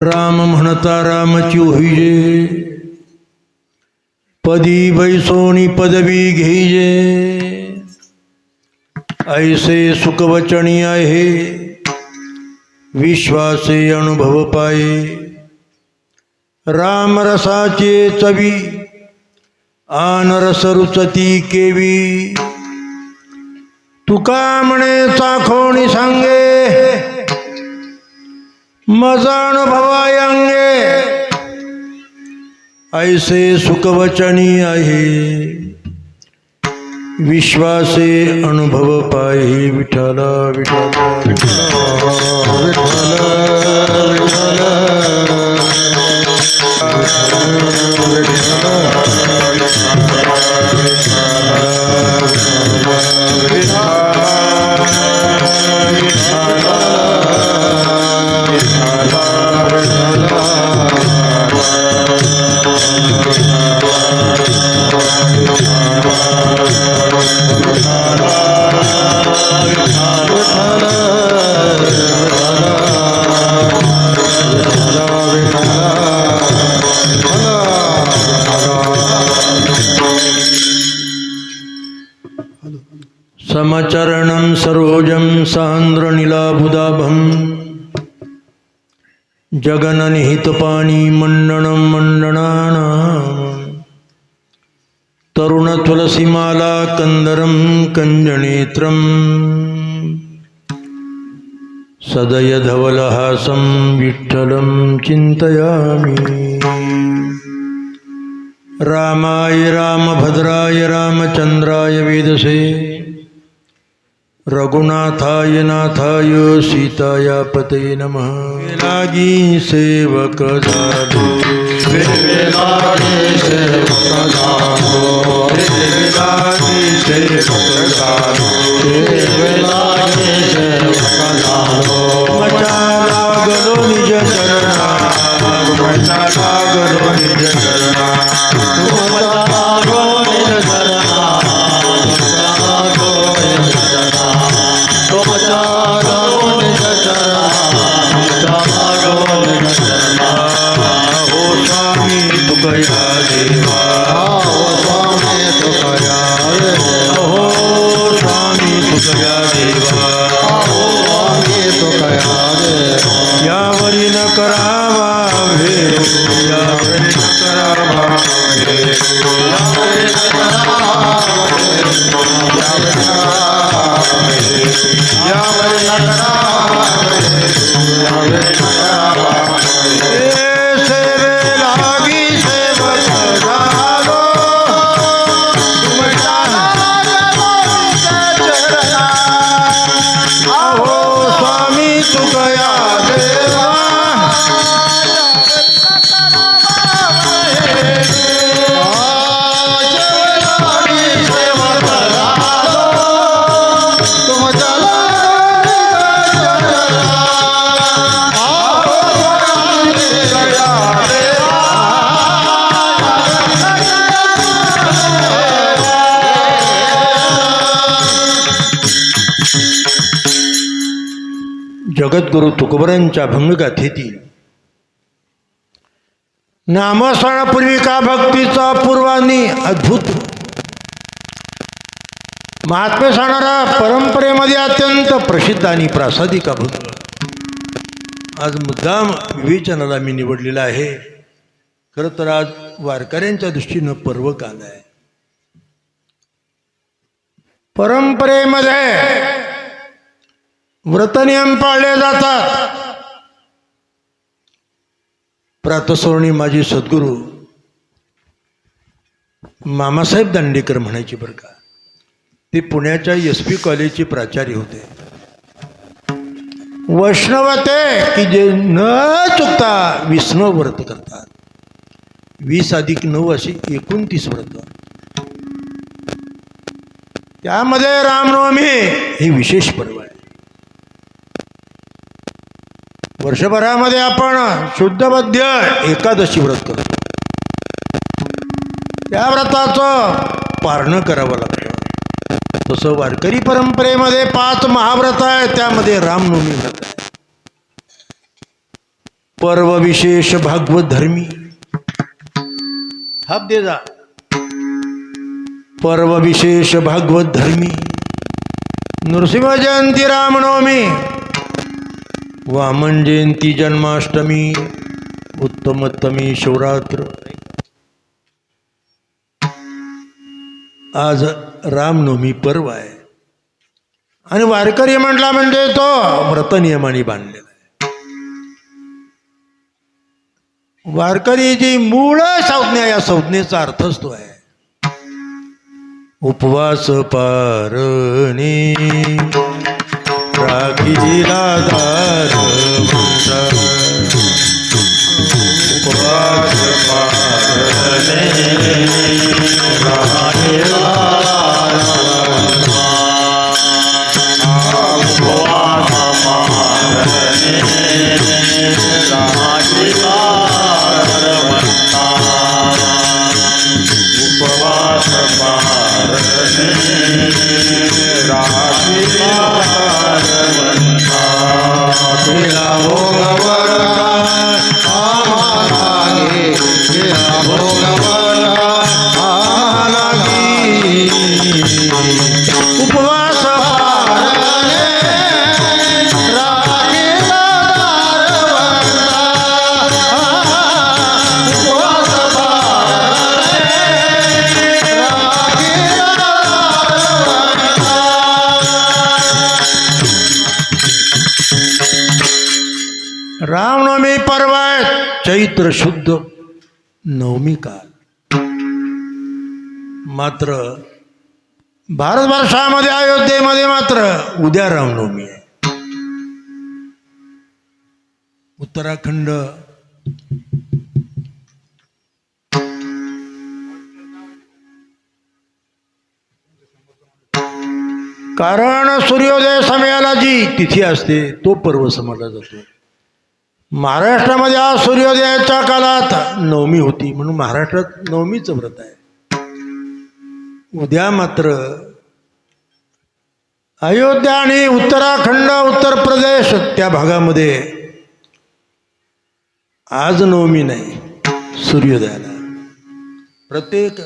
राम म्हणता रामची होईजे, पदी बैसोनी पदवी घेईजे, ऐसे सुखवचनी आहे, विश्वासे अनुभव पाये, राम रसाचे चवी, आन रस रुचती केवी, तुका म्हणे चाखोणी सांगे, मज अनुभवाय अंगे, ऐसे सुखवचनी आहे, विश्वासे अनुभव पाये, विठ्ठल विठ्ठल समचरणं सरोजं सान्द्रनीलाबुदाभं, जगननिहितपाणी मण्डनं मण्डनानां, तरुणतुलसीमाला कंदरं कञ्जनेत्रं, सदय धवलहासं विठ्ठलं चिन्तयामि। रामाय रामभद्राय रामचन्द्राय वेदसे, रघुनाथाय नाथाय सीताया पते नमः। लागी सेवक झालो, लागी सेवक झालो, लागी सेवक झालो, लागी सेवक झालो, मचा लागलो निज चरणा, मचा लागलो निज चरणा, मचा लागलो निज चरणा, तुकया देवा, हो स्वामी तुकया देवा, हो स्वामी तुकया देवा, हो स्वामी तुकया देवा, यावरी न करावा भेद, यावरी न करावा भेद, यावरी न करावा भेद, यावरी न करावा भेद, यावरी न करावा भेद, यावरी न करावा भेद। जगद्गुरु तुकोबरांच्या भंगगाथेतील नामस्मरणापूर्वी का भक्तीचा पूर्वानी अद्भुत महात्म्य सांगणारा परंपरेमध्ये अत्यंत प्रसिद्ध आणि प्रासादिक अभंग आज मुद्दाम विवेचनाला मी निवडलेला आहे। खरं तर आज वारकऱ्यांच्या दृष्टीनं पर्व काल आहे। परंपरेमध्ये व्रतनियम पाळले जातात। प्रातस्मरणी माझे सद्गुरू मामासाहेब दांडेकर म्हणायचे बरं का, ते पुण्याच्या SP कॉलेजचे प्राचार्य होते। वैष्णव ते की जे न चुकता 29 व्रत करतात, 20 + 9 अशी 29 व्रत, त्यामध्ये रामनवमी ही विशेष पर्व आहे। वर्षभरामध्ये आपण शुद्धबद्ध एकादशी व्रत करतो, त्या व्रताचं पारणं करावं लागतं। तसं वारकरी परंपरेमध्ये 5 महाव्रत आहे, त्यामध्ये रामनवमी व्रत आहे। पर्व विशेष भागवत धर्मी थाप दे जा पर्व विशेष भागवत धर्मी नृसिंह जयंती रामनवमी वामन जयंती जन्माष्टमी उत्तमोत्तमी शिवरात्र आज रामनवमी पर्व आहे आणि वारकरी म्हटला म्हणजे तो व्रतनियमाने बांधलेला आहे. वारकरी जी मूळ संज्ञा या संज्ञेचा अर्थच तो आहे उपवास पारणे राखीला दार उपवास पारणे राखीला रामनवमी पर्व आहे चैत्र शुद्ध नवमी काल. मात्र भारतवर्षामध्ये अयोध्येमध्ये मात्र उद्या रामनवमी आहे. उत्तराखंड कारण सूर्योदय समयाला जी तिथी असते तो पर्व समजला जातो. महाराष्ट्रामध्ये आज सूर्योदयाच्या काळात नवमी होती म्हणून महाराष्ट्रात नवमीचं व्रत आहे. उद्या मात्र अयोध्या आणि उत्तराखंड उत्तर प्रदेश त्या भागामध्ये आज नवमी नाही सूर्योदयाला. प्रत्येक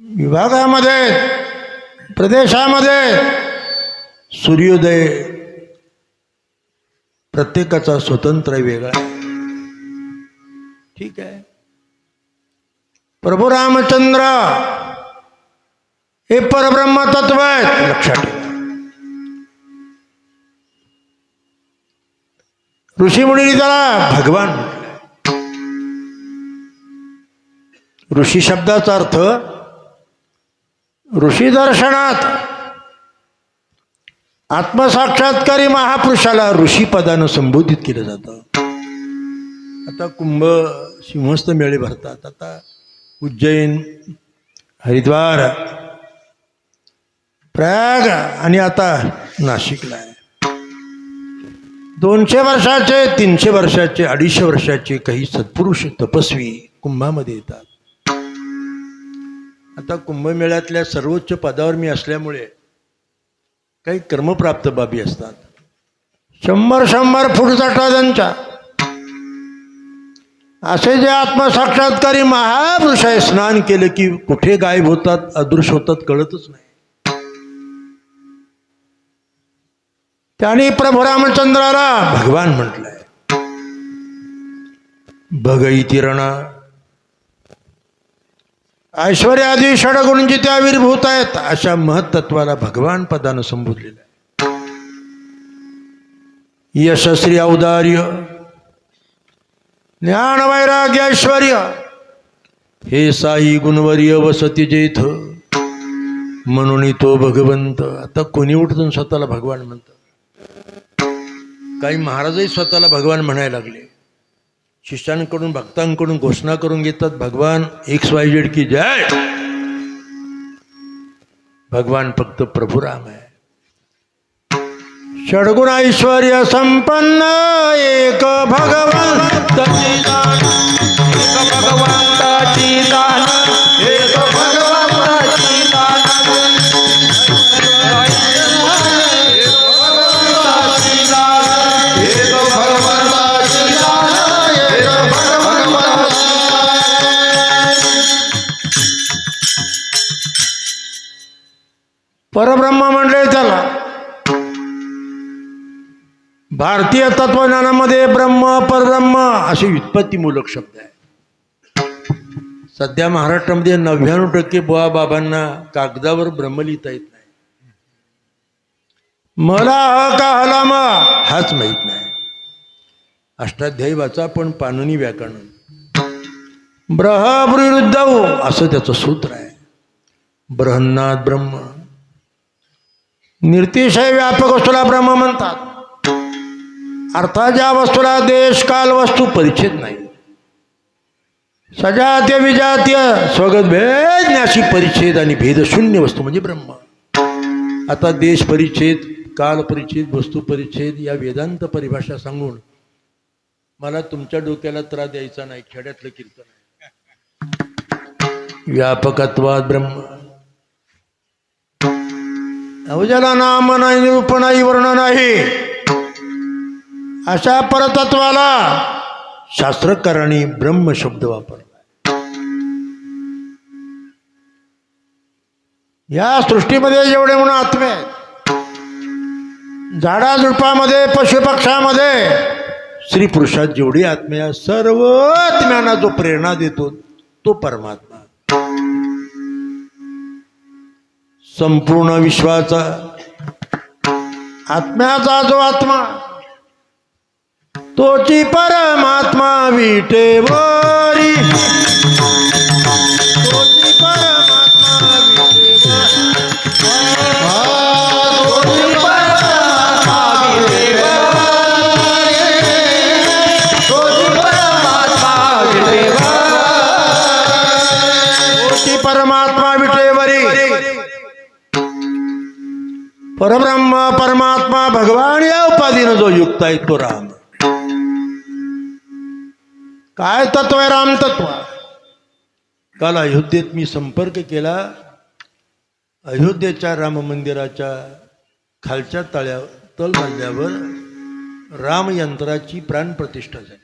विभागामध्ये प्रदेशामध्ये सूर्योदय प्रत्येकाचा स्वतंत्र वेगळा आहे. ठीक आहे. प्रभू रामचंद्र हे परब्रह्म तत्व आहेत लक्षात ठेवा. ऋषीमुनी त्याला भगवान म्हटलं. ऋषी शब्दाचा अर्थ ऋषी दर्शनात आत्मसाक्षात्कारी महापुरुषाला ऋषी पदानं संबोधित केलं जातं. आता कुंभ सिंहस्थ मेळे भरतात. आता उज्जैन हरिद्वार प्रयाग आणि आता नाशिकला आहे. 200 वर्षाचे 300 वर्षाचे 250 वर्षाचे काही सत्पुरुष तपस्वी कुंभामध्ये येतात. आता कुंभमेळ्यातल्या सर्वोच्च पदावर मी असल्यामुळे काही कर्मप्राप्त बाबी असतात. 100 फूट चाटा त्यांच्या असे जे आत्मसाक्षात्कारी महापुरुष आहे स्नान केलं की कुठे गायब होतात अदृश्य होतात कळतच नाही. त्यांनी प्रभू रामचंद्राला भगवान म्हटलंय. भग इति रणा ऐश्वर्य आदी षडगुण जिथे आविर्भूत आहेत अशा महत्त्वाला भगवान पदानं संबोधलेलं आहे. यशस्वी औदार्य ज्ञान वैराग्य ऐश्वर्य हे साई गुणवर्य वसती जेथ म्हणून तो भगवंत. आता कोणी उठून स्वतःला भगवान म्हणतं. काही महाराजही स्वतःला भगवान म्हणायला लागले. शिष्यांकडून भक्तांकडून घोषणा करून घेतात भगवान XYZ की जय. भगवान फक्त प्रभू राम आहे. षडगुण ऐश्वर्य संपन्न एक भगवंताची दान एक भगवंताची दान एक भगवंताची दान एक भगवंताची दान एक भगवंताची दान परब्रह्म म्हणले त्याला. भारतीय तत्वज्ञानामध्ये ब्रह्म परब्रह्म असे व्युत्पत्तीमूलक शब्द आहे. सध्या महाराष्ट्रामध्ये 99% बुवा बाबांना कागदावर ब्रह्म लिहिता येत नाही. मला ह का हला म हाच माहीत नाही. अष्टाध्यायी वाचा पण पाणिनी व्याकरण. ब्रह विरुद्ध असं त्याचं सूत्र आहे. बृहन्नाद ब्रह्म. निर्तिशय व्यापक वस्तूला ब्रह्म म्हणतात. अर्थात ज्या वस्तूला देश काल वस्तू परिच्छेद नाही. सजातीय विजातीय स्वगत भेद न्यासी परिच्छेद आणि भेदशून्य वस्तू म्हणजे ब्रह्म. आता देश परिच्छेद, काल परिच्छेद, वस्तू परिच्छेद या वेदांत परिभाषा सांगून मला तुमच्या डोक्याला त्रास द्यायचा नाही. खेड्यातलं कीर्तन आहे. व्यापकत्वात ब्रह्म. अवजाला नाम नाही, निरूपण नाही, वर्ण नाही, अशा परतत्वाला शास्त्रकारांनी ब्रह्म शब्द वापरला. या सृष्टीमध्ये जेवढे म्हणून आत्मे आहेत, झाडाझुडपामध्ये, पशुपक्षामध्ये, स्त्री पुरुषात जेवढी आत्मे आहेत, सर्व आत्म्यांना जो प्रेरणा देतो तो परमात्मा. संपूर्ण विश्वाचा आत्म्याचा जो आत्मा तोची परमात्मा विटेवरी. तोची परमात्मा परमात्मा विटेवरी. परब्रह्म परमात्मा भगवान या उपाधीनं जो युक्त आहे तो राम. काय तत्व आहे राम तत्व. काल अयोध्येत मी संपर्क केला. अयोध्येच्या राम मंदिराच्या खालच्या तळमजल्यावर राम यंत्राची प्राणप्रतिष्ठा झाली.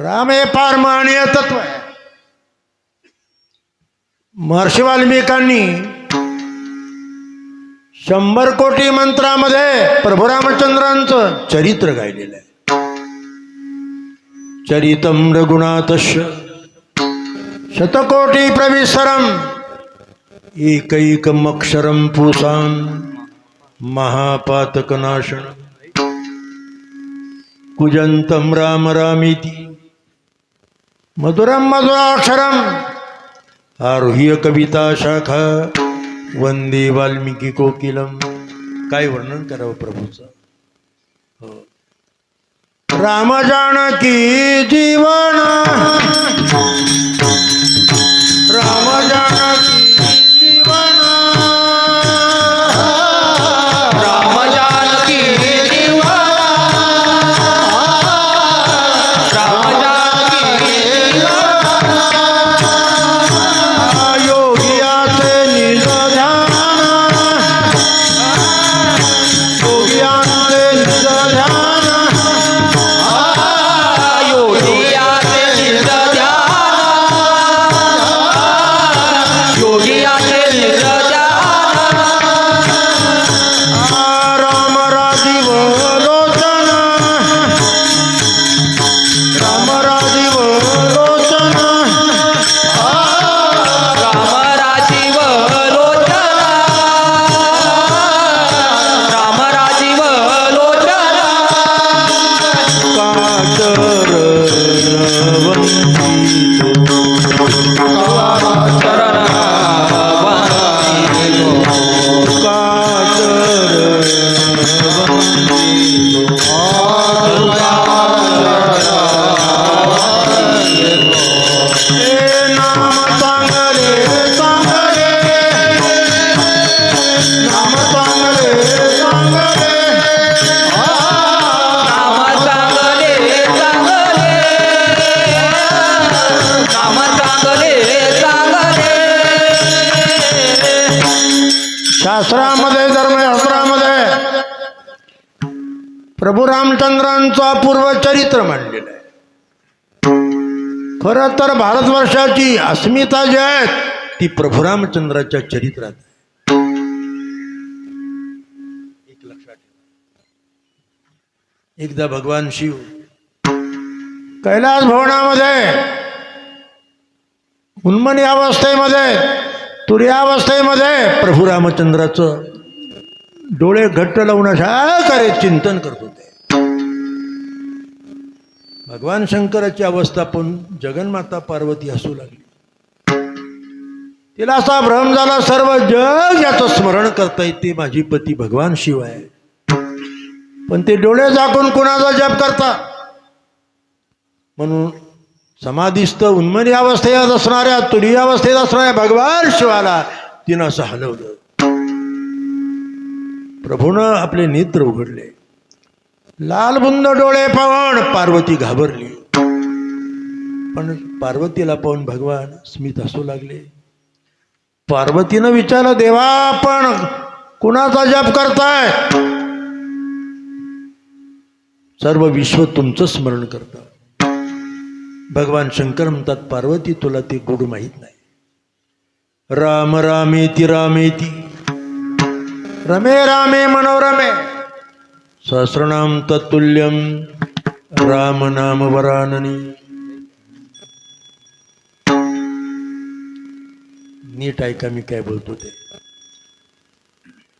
राम हे फार महनीय तत्व आहे. महर्षी वाल्मिकांनी 100 कोटी मंत्रामध्ये प्रभू रामचंद्रांचं चरित्र गायलेलं आहे. चरितम रघुनाथस्य शतकोटी प्रविसरम एकैकमक्षरम पुसां महापातकनाशन कुजंतम राम रामीति मधुरम मधुराक्षरम आरुह्य कविता शाखा वंदे वाल्मिकी कोकिलम. काय वर्णन करावं प्रभूचं. हो. राम जानकी जीवन, राम जानकी जीवन, राम जानकी जीवन, राम जानकी जीवन. योगियाचे निज ध्यान, योगियाचे निज ध्यान, योगियाचे निज ध्यान, योगियाचे निज ध्यान. राम राजीव लोचन, राम राजीव लोचन, राम राजीव लोचन, राम राजीव लोचन. काचर चरण नाम चांगले चांगले, नाम चांगले चांगले, नाम चांगले चांगले, नाम चांगले चांगले. शास्त्रामध्ये धर्मशास्त्रामध्ये प्रभू रामचंद्रांचं अपूर्व चरित्र मांडलेलं आहे. खरं तर भारतवर्षाची अस्मिता जी आहे ती प्रभू रामचंद्राच्या चरित्रात आहे. एकदा भगवान शिव कैलास भवनामध्ये उन्मनी अवस्थेमध्ये तुर्यावस्थेमध्ये प्रभू रामचंद्राचं डोळे घट्ट लावून अशा करे चिंतन करत होते. भगवान शंकराची अवस्था पण जगन्माता पार्वती हसू लागली. तिला असा भ्रम झाला, सर्व जग याचं स्मरण करता येते माझी पती भगवान शिव आहे, पण ते डोळे झाकून कुणाचा जप करता. म्हणून समाधीस्थ उन्मनी अवस्थेत असणाऱ्या तुरीय अवस्थेत असणाऱ्या भगवान शिवाला तिनं असं हलवलं. प्रभूनं आपले नेत्र उघडले. लालबुंद डोळे पाहून पार्वती घाबरली, पण पार्वतीला पाहून भगवान स्मित हसू लागले. पार्वतीनं विचारलं, देवा आपण कुणाचा जप करताय? सर्व विश्व तुमचं स्मरण करतं. भगवान शंकर म्हणतात, पार्वती तुला ते गुड माहीत नाही. राम रामेति रामेति रमे रामे मनोरमे सहस्रनाम तत्तुल्यम राम नाम वराननी. नीट ऐका मी काय बोलतो ते.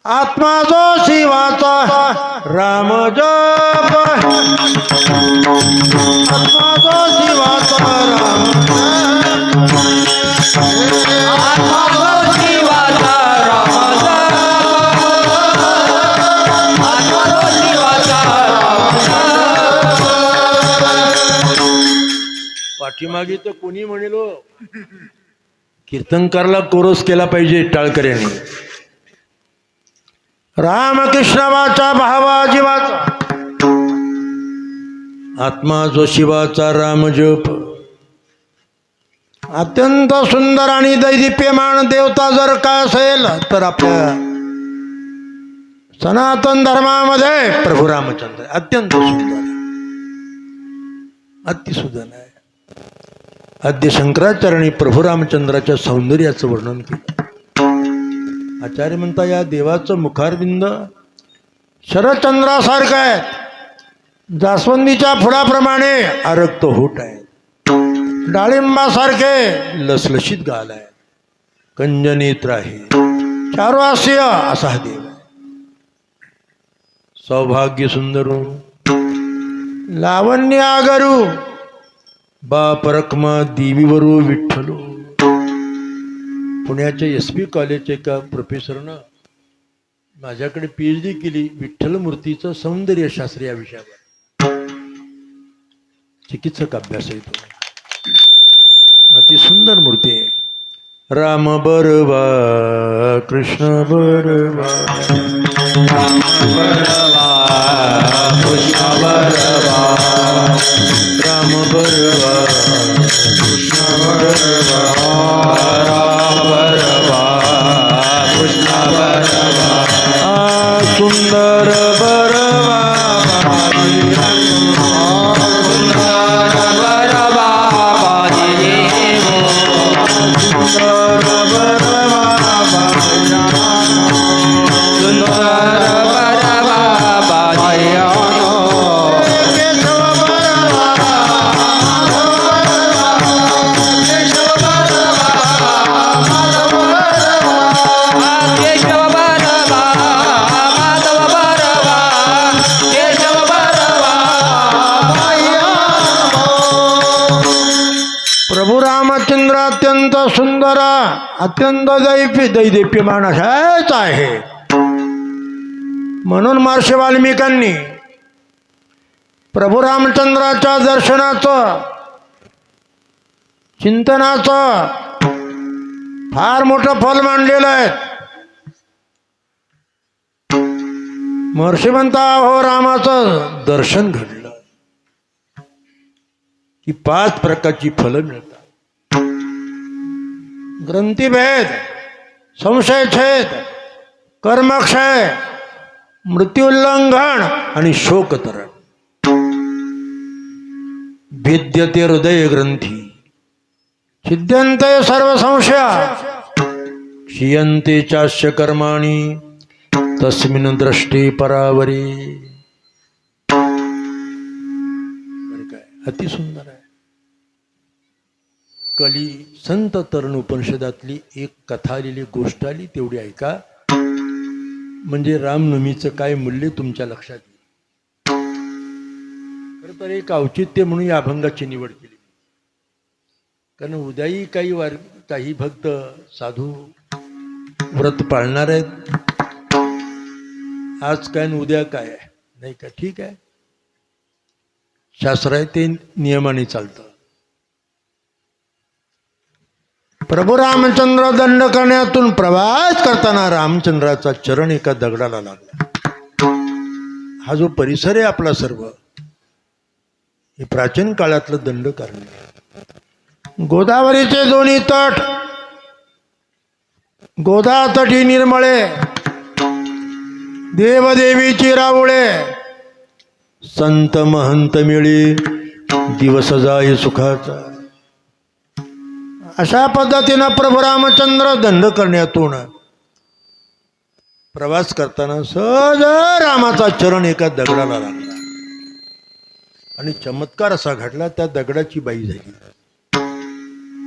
आत्मा जो शिवाचा राम जप, आत्मा जो शिवाचा राम आत्मा जो शिवाचा राम आत्मा जो शिवाचा पाठीमागे तर कोणी म्हणेलो कीर्तनकारला कोरस केला पाहिजे टाळकऱ्याने. रामकृष्णावाचा भावा जीवाचा आत्मा जो शिवाचा राम जप. अत्यंत सुंदर आणि दैदिप्यमान देवता जर काय असेल तर आपल्या सनातन धर्मामध्ये प्रभू रामचंद्र अत्यंत सुंदर आहे, अतिसुंदर आहे. आद्य शंकराचार्यांनी प्रभू रामचंद्राच्या सौंदर्याचं वर्णन केलं. आचार्य म्हणता, या देवाचं मुखारबिंद शरदचंद्रासारखं आहे, जास्वंदीच्या फुलाप्रमाणे आरक्त होठ आहे, डाळिंबासारखे लसलशीत गाल आहे, कंजनेत्र आहे, चारुहास्य असा हा देव आहे. सौभाग्य सुंदरू लावण्य आगरू बाप रखमा देवीवरू विठ्ठलू. पुण्याच्या SP कॉलेजच्या एका प्रोफेसरनं माझ्याकडे PhD केली विठ्ठल मूर्तीचं सौंदर्यशास्त्र या विषयावर. चिकित्सक अभ्यास आहे तो. अति सुंदर मूर्ती आहे. राम बरवा कृष्ण बरवा कृष्ण बरवा राम बरवा कृष्ण बरवा राम बरवा कृष्ण बरवा सुंदर बरवा सुंदर बरवा सुंदर बरवा सुंदर प्रभू रामचंद्र अत्यंत सुंदर अत्यंत दैदिप्यमान असाच आहे. म्हणून महर्षी वाल्मिकांनी प्रभू रामचंद्राच्या दर्शनाचं चिंतनाचं फार मोठं फल मांडलेलं आहे. महर्षी म्हणता, हो रामाचं दर्शन घडलं की 5 प्रकारची फलं मिळतात. ग्रंथीभेद, संशयछेद, कर्मक्षय, मृत्युल्लंघन आणि शोकतरण. भिद्यते हृदय ग्रंथी छिद्यन्ते सर्व संशया क्षीयन्ते चास्य कर्माणि तस्मिन् दृष्टे परावरे. अतिसुंदर आहे. कली संत तरुण उपनिषदातली एक कथा आलेली, गोष्ट आली, तेवढी ऐका, म्हणजे रामनवमीचं काय मूल्य तुमच्या लक्षात येईल. खरं तर एक औचित्य म्हणून या अभंगाची निवड केली, कारण उद्याही काही भक्त साधू व्रत पाळणार आहेत. आज काय आणि उद्या काय आहे, नाही का? ठीक आहे, शास्त्र आहे ते नियमाने चालतं. प्रभू रामचंद्र दंडकारण्यातून प्रवास करताना रामचंद्राचा चरण एका दगडाला लागला. हा जो परिसर आहे आपला सर्व, हे प्राचीन काळातलं दंडकारण्य. गोदावरीचे दोन्ही तट, गोदा तटी निर्मळे, देवदेवीची रावळे, संत महंत मिळी दिवस जाई सुखाचा. अशा पद्धतीनं प्रभू रामचंद्र दंडकारण्यातून प्रवास करताना सहज रामाचा चरण एका दगडाला लागला आणि चमत्कार असा घडला, त्या दगडाची बाई झाली.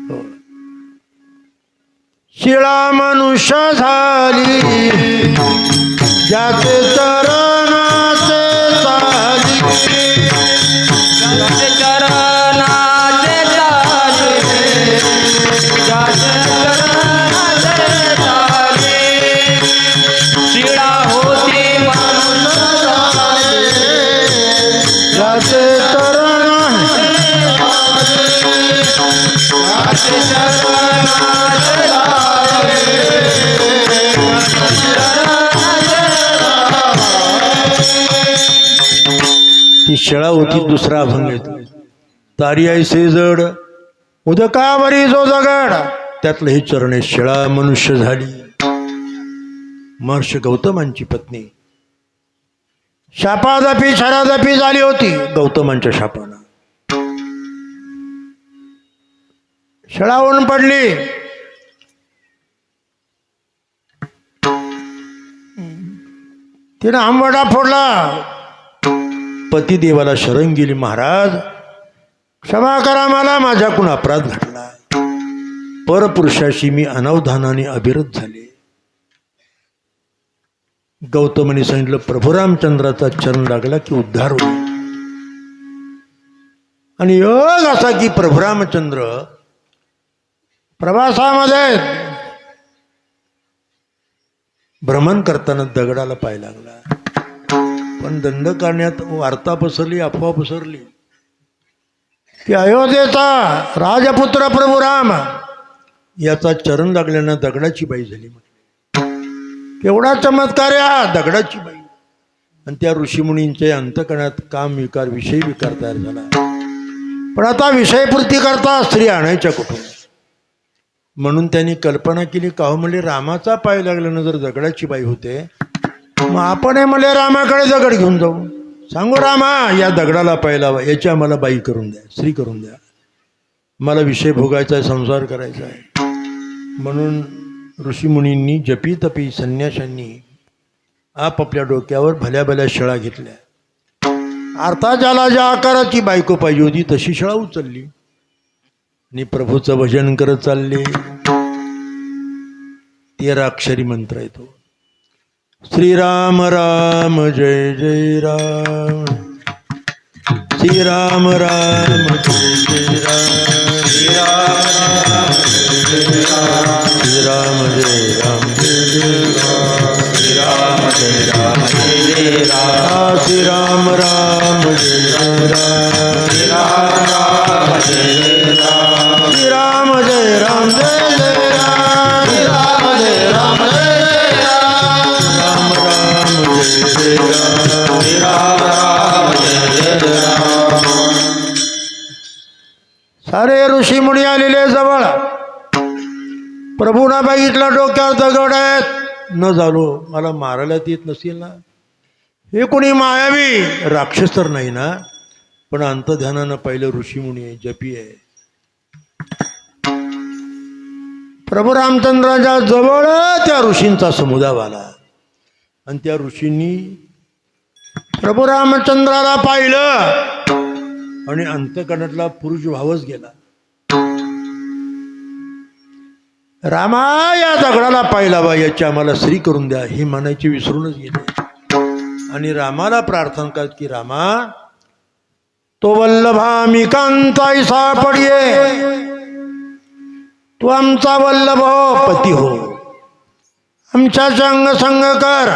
हो. शिळा मनुष्य झाली ज्याचे चरणाचे चाली, ज्याचे चरणाचे चाले, ज्याचे चरणाचे चाले, शिळा होती मनुष्य झाले, ज्याचे चरण ज्याचे चरणाचे ती शिळा होती. दुसरा अभंग येतो, तारी ऐसे जड उदकावरी जो दगड, त्यातलं हे चरण आहे. शिळा मनुष्य झाली. महर्षी गौतमांची पत्नी शापादपी शरादपी झाली होती. गौतमांच्या शापानं शिळा होऊन पडली. तिनं आंबडा फोडला. पतिदेवाला शरण गेली, महाराज क्षमा करा मला, माझ्याकडून अपराध घडला. परपुरुषाशी मी अनावधानाने अभिरत झाले. गौतमाने सांगितलं, प्रभू रामचंद्राचा चरण लागला की उद्धार होईल. आणि योग असा की प्रभू रामचंद्र प्रवासामध्ये भ्रमण करताना दगडाला पाय लागला. पण दंडकारण्यात वार्ता पसरली, अफवा पसरली की अयोध्येचा राजपुत्र प्रभू राम याचा चरण लागल्यानं दगडाची बाई झाली. म्हटले केवढा चमत्कार आहे हा, दगडाची बाई. आणि त्या ऋषीमुनींच्या अंतकरणात काम विकार, विषय विकार तयार झाला. पण आता विषयपूर्ती करता स्त्री आणायच्या कुठून, म्हणून त्यांनी कल्पना केली, का हो म्हणले रामाचा पाय लागल्यानं जर दगडाची बाई होते, मग आपण म्हणले रामाकडे दगड घेऊन जाऊ, सांगू रामा या दगडाला पाय लावा, याची आम्हाला बाई करून द्या, स्त्री करून द्या, मला विषय भोगायचा आहे, संसार करायचा आहे. म्हणून ऋषीमुनींनी, जपी तपी संन्याशांनी आपापल्या डोक्यावर भल्या भल्या शिळा घेतल्या. अर्थात ज्याला ज्या आकाराची बायको पाहिजे होती तशी शिळा उचलली आणि प्रभूचं भजन करत चालले. 13 अक्षरी मंत्र येतो, श्रीराम राम जय जय राम, श्रीराम राम जय जय राम, श्रीराम जय राम जय जय राम, श्रीराम जय राम जय राम, श्रीराम राम जय जय राम, श्रीराम राम जय राम, श्रीराम जय राम जय जय राम, श्रीराम जय राम जय राम, राम राम जय जय राम, श्रीराम राम जय राम. सारे ऋषी मुनी आलेले जवळ. प्रभूना बघितलं डोक्यावर दगड आहेत. न झालो, मला मारायला येत नसेल ना, हे कोणी मायावी राक्षस तर नाही ना. पण अंतध्यानानं पाहिलं ऋषीमुनी आहे, जपी आहे. प्रभू रामचंद्राच्या जवळ त्या ऋषींचा समुदाय आला आणि त्या ऋषींनी प्रभू रामचंद्राला पाहिलं आणि अंतकरणातला पुरुष भावच गेला. रामा या दगडाला पाहिला बा, याची आम्हाला स्त्री करून द्या हे म्हणायचे विसरूनच गेले. आणि रामाला प्रार्थना करत की रामा तो वल्लभा मी कांताई सापडिये, तू आमचा वल्लभ हो, पती हो, आमच्या संग संग कर.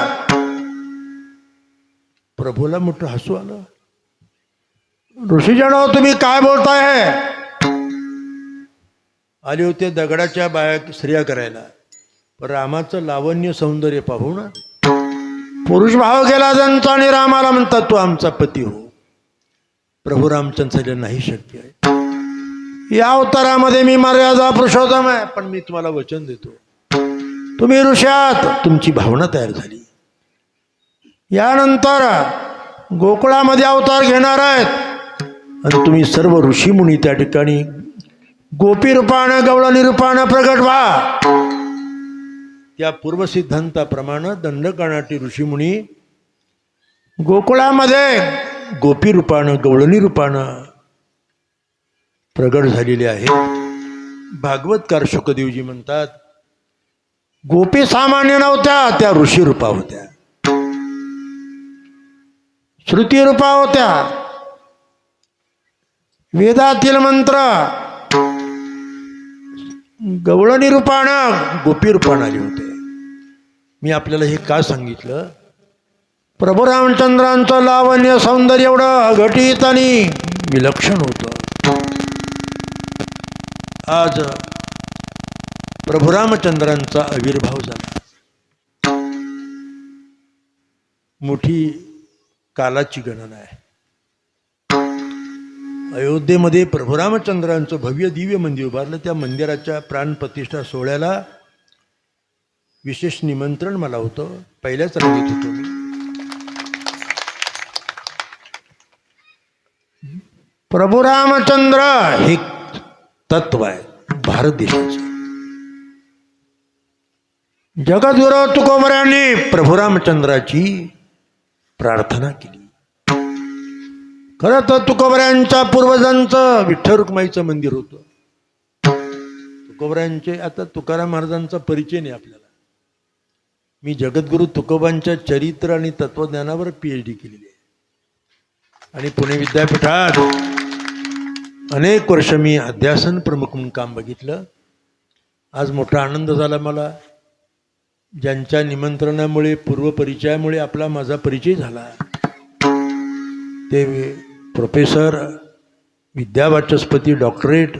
प्रभूला मोठं हसू आलं. ऋषीजनो तुम्ही काय बोलताय? आले होते दगडाच्या बाया स्त्रिया करायला, पण रामाचं लावण्य सौंदर्य पाहून पुरुष भाव गेला त्यांचा आणि रामाला म्हणतात तू आमचा पती हो. प्रभू रामचंद्र नाही शक्य आहे. या अवतारामध्ये मी मर्यादा पुरुषोत्तम आहे, पण मी तुम्हाला वचन देतो तुम्ही ऋषात तुमची भावना तयार झाली. यानंतर गोकुळामध्ये अवतार घेणार आहेत आणि तुम्ही सर्व ऋषी मुनी त्या ठिकाणी गोपी रूपानं गवळणी रूपानं प्रगट व्हा. त्या पूर्वसिद्धांताप्रमाणे दंडकारणाटी ऋषीमुनी गोकुळामध्ये गोपी रूपानं गवळणी रूपानं प्रगट झालेले आहेत. भागवतकार शुकदेवजी म्हणतात गोपी सामान्य नव्हत्या, त्या ऋषी रूपा होत्या, श्रुती रूपा होत्या. वेदातील मंत्र गवळणी रूपानं गोपी रूपानं आले होते. मी आपल्याला हे का सांगितलं? प्रभू रामचंद्रांचं लावण्य सौंदर्य एवढं अघटित आणि विलक्षण होतं. आज प्रभू रामचंद्रांचा आविर्भाव झाला. मोठी कालाची गणना आहे. अयोध्येमध्ये प्रभू रामचंद्रांचं भव्य दिव्य मंदिर उभारलं. त्या मंदिराच्या प्राणप्रतिष्ठा सोहळ्याला विशेष निमंत्रण मला होतं. पहिल्याच रांगेत होतो मी. प्रभू रामचंद्र हे तत्व आहे भारत देशाचे. जगद्गुरू तुकोबऱ्यांनी प्रभू रामचंद्राची प्रार्थना केली. खरं तर तुकोबऱ्यांच्या पूर्वजांचं विठ्ठल रुक्माईचं मंदिर होतं. तुकोबऱ्यांचे आता तुकाराम महाराजांचा परिचय नाही आपल्याला. मी जगद्गुरू तुकोबांच्या चरित्र आणि तत्वज्ञानावर PhD केलेली आहे आणि पुणे विद्यापीठात अनेक वर्ष मी अध्यासन प्रमुख म्हणून काम बघितलं. आज मोठा आनंद झाला मला, ज्यांच्या निमंत्रणामुळे पूर्वपरिचयामुळे आपला माझा परिचय झाला. ते प्रोफेसर विद्यावाचस्पती डॉक्टरेट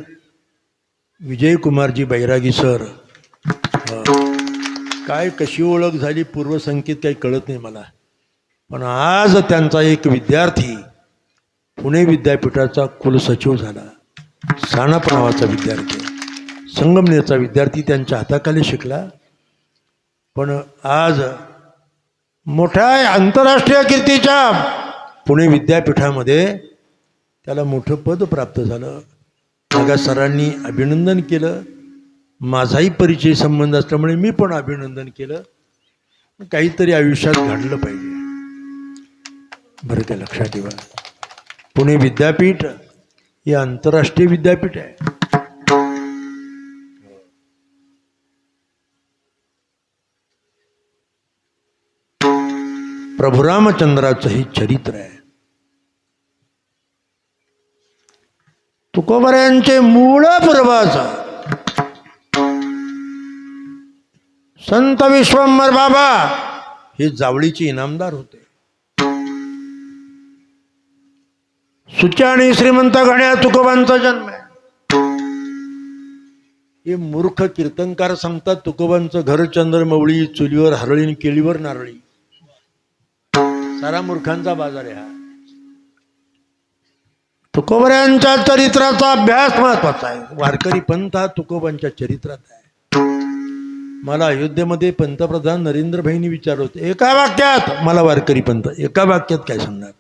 विजयकुमारजी बैरागी सर. काय कशी ओळख झाली पूर्वसंकेत काही कळत नाही मला, पण आज त्यांचा एक विद्यार्थी पुणे विद्यापीठाचा कुलसचिव झाला. सानाप नावाचा विद्यार्थी, संगमनेरचा विद्यार्थी त्यांच्या हाताखाली शिकला. पण आज मोठ्या आंतरराष्ट्रीय कीर्तीच्या पुणे विद्यापीठामध्ये त्याला मोठं पद प्राप्त झालं. माझ्या सरांनी अभिनंदन केलं. माझाही परिचय संबंध असल्यामुळे मी पण अभिनंदन केलं. काहीतरी आयुष्यात घडलं पाहिजे. बरं का, लक्षात ठेवा, पुणे विद्यापीठ हे आंतरराष्ट्रीय विद्यापीठ आहे. प्रभू रामचंद्राचं हे चरित्र आहे. तुकोबऱ्यांचे मूळ पूर्वज संत विश्वंभर बाबा हे जावळीचे इनामदार होते. सुच्या आणि श्रीमंत घड्या तुकोबांचा जन्म आहे. हे मूर्ख कीर्तनकार सांगतात तुकोबांचं घर चंद्रमौळी, चुलीवर हरळी आणि केळीवर नारळी. सारा मूर्खांचा बाजार आहे हा. तुकोबऱ्यांच्या चरित्राचा अभ्यास महत्वाचा आहे. वारकरी पंथ हा तुकोबांच्या चरित्रात आहे. मला अयोध्येमध्ये पंतप्रधान नरेंद्र भाईंनी विचारलं होतं एका वाक्यात, मला वारकरी पंथ एका वाक्यात काय सांगणार?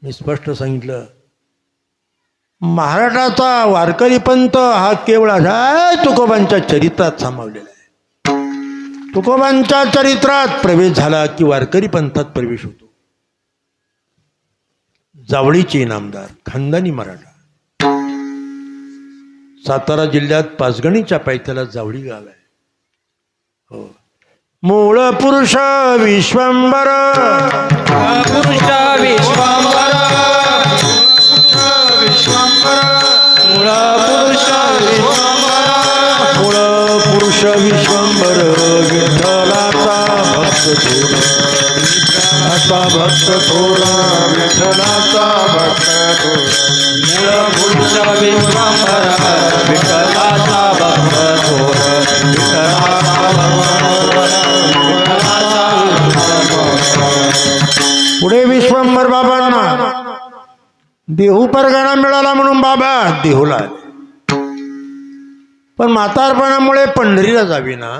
मी स्पष्ट सांगितलं, महाराष्ट्राचा वारकरी पंथ हा केवळ तुकोबांच्या चरित्रात सामावलेला आहे. तुकोबांच्या चरित्रात प्रवेश झाला की वारकरी पंथात प्रवेश होतो. जावळीचे इनामदार, खानदानी मराठा. सातारा जिल्ह्यात पाचगणीच्या पायथ्याला जावळी गाव आहे. हो. मूळ पुरुष विश्वंभर, पुरुष विश्वांबर, मूळ पुरुष विश्वांबर, मूळ पुरुष विश्वंभर, विठ्ठलाचा भक्त थोर, विठ्ठलाचा भक्त थोर, विठ्ठलाचा भक्त थोर. मूळ पुरुष विश्वांबर, विठ्ठलाचा भक्त थोर, विठ्ठलाचा पुढे विश्वंभर बाबांना देहू परगणा मिळाला म्हणून बाबा देहूला आले. पण म्हातारपणामुळे पंढरीला जावी ना.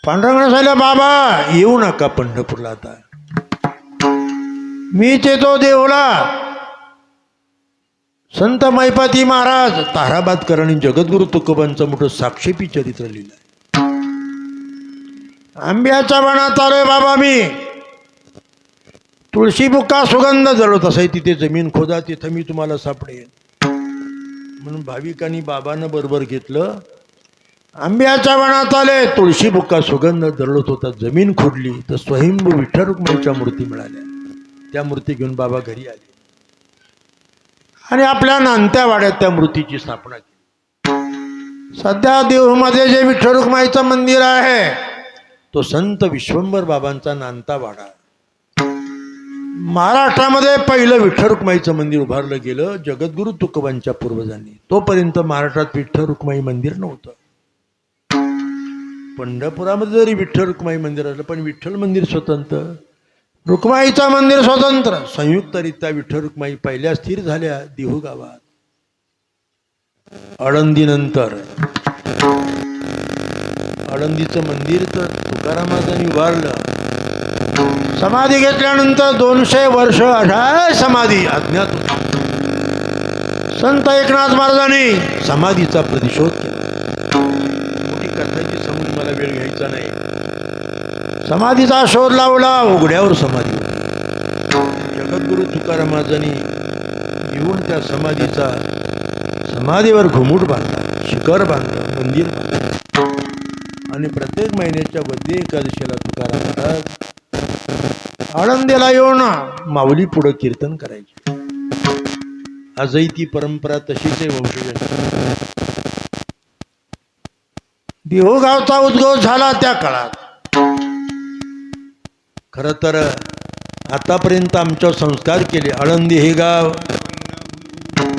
पांडुरंगाने सांगितलं, बाबा येऊ नका पंढरपूरला, आता मीच येतो देहूला. संत मैपाती महाराज ताराबादकर आणि जगद्गुरु तुकोबांचं मोठं साक्षेपी चरित्र लिहिलं. आंब्याच्या वनात आलोय बाबा मी, तुळशी बुक्का सुगंध जळत असाय, तिथे जमीन खोदा, तिथं मी तुम्हाला सापडेन. म्हणून भाविकांनी बाबांना बरोबर घेतलं. आंब्याच्या वनात आले, तुळशी बुक्का सुगंध जळत होता, जमीन खोदली तर स्वयंभू विठ्ठल रुक्मिणीच्या मूर्ती मिळाल्या. त्या मूर्ती घेऊन बाबा घरी आले आणि आपल्या नांत्या वाड्यात त्या मूर्तीची स्थापना केली. सध्या देहूमध्ये जे विठ्ठल रुक्मिणीचं मंदिर आहे तो संत विश्वंभर बाबांचा नांता वाडा. महाराष्ट्रामध्ये पहिलं विठ्ठल रुक्मिणीचं मंदिर उभारलं गेलं जगद्गुरु तुकोबांच्या पूर्वजांनी. तोपर्यंत महाराष्ट्रात विठ्ठल रुक्मिणी मंदिर नव्हतं. पंढरपुरामध्ये जरी विठ्ठल रुक्मिणी मंदिर असलं पण विठ्ठल मंदिर स्वतंत्र, रुक्मिणीचं मंदिर स्वतंत्र. संयुक्तरित्या विठ्ठल रुक्मिणी पहिल्या स्थिर झाल्या देहू गावात. आळंदीनंतर आळंदीचं मंदिर तर तुकारामांनी उभारलं. समाधी घेतल्यानंतर 200 वर्ष अशा समाधी अज्ञात होती. संत एकनाथ महाराजांनी समाधीचा प्रतिशोध केला. मोठी कथाची सांगून मला वेळ घ्यायचा नाही. समाधीचा शोध लावला, उघड्यावर समाधी होती. जगद्गुरु तुकाराम महाराजांनी येऊन त्या समाधीवर घुमुट बांधला, शिखर बांधलं, मंदिर बांधलं. आणि प्रत्येक महिन्याच्या वद्य एकादशीला तुकाराम महाराज आळंदीला येऊन माऊली पुढं कीर्तन करायचे. आजही ती परंपरा तशीच आहे वंशजांची. देहू गावचा उद्गव झाला त्या काळात. खरं तर आतापर्यंत आमच्यावर संस्कार केले. आळंदी हे गाव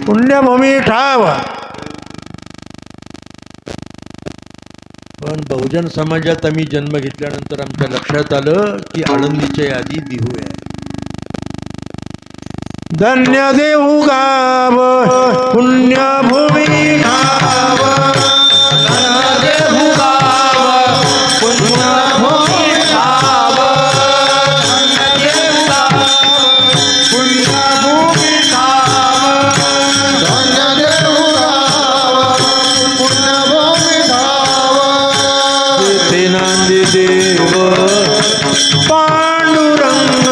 पुण्यभूमी ठाव. पण बहुजन समाजात आम्ही जन्म घेतल्यानंतर आमच्या लक्षात आलं की आळंदीच्या यादी देहू आहे. धन्य देहू गाव पुण्यभूमी ठाव, देहू गाव पुण्यभूमी ठाव, देहू गाव पुण्यभूमी ठाव, देहू गाव पुण्यभूमी ठाव. तेथे नांदे देव पांडुरंग,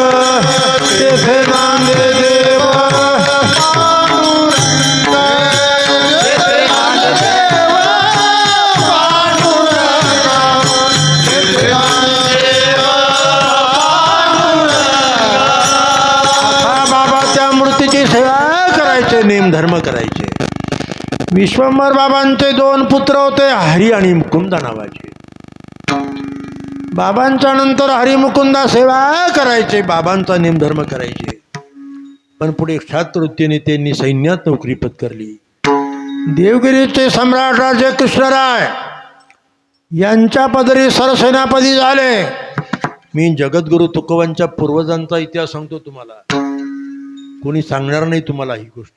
तेथे नांदे देव पांडुरंग, तेथे नांदे देव पांडुरंग, तेथे नांदे देव पांडुरंग. हा बाबा त्या मूर्तीची सेवा करायचे, नेमधर्म करायचे. विश्वंभर बाबांचे 2 पुत्र होते, हरी आणि मुकुंदा नावाचे. बाबांच्या नंतर हरिमुकुंदा सेवा करायचे, बाबांचा नेमधर्म करायचे. पण पुढे क्षात्रवृत्तीने त्यांनी सैन्यात नोकरी पत्करली. देवगिरीचे सम्राट राजे कृष्णराय यांच्या पदरी सरसेनापती झाले. मी जगद्गुरु तुकोबांच्या पूर्वजांचा इतिहास सांगतो तुम्हाला, कोणी सांगणार नाही तुम्हाला ही गोष्ट.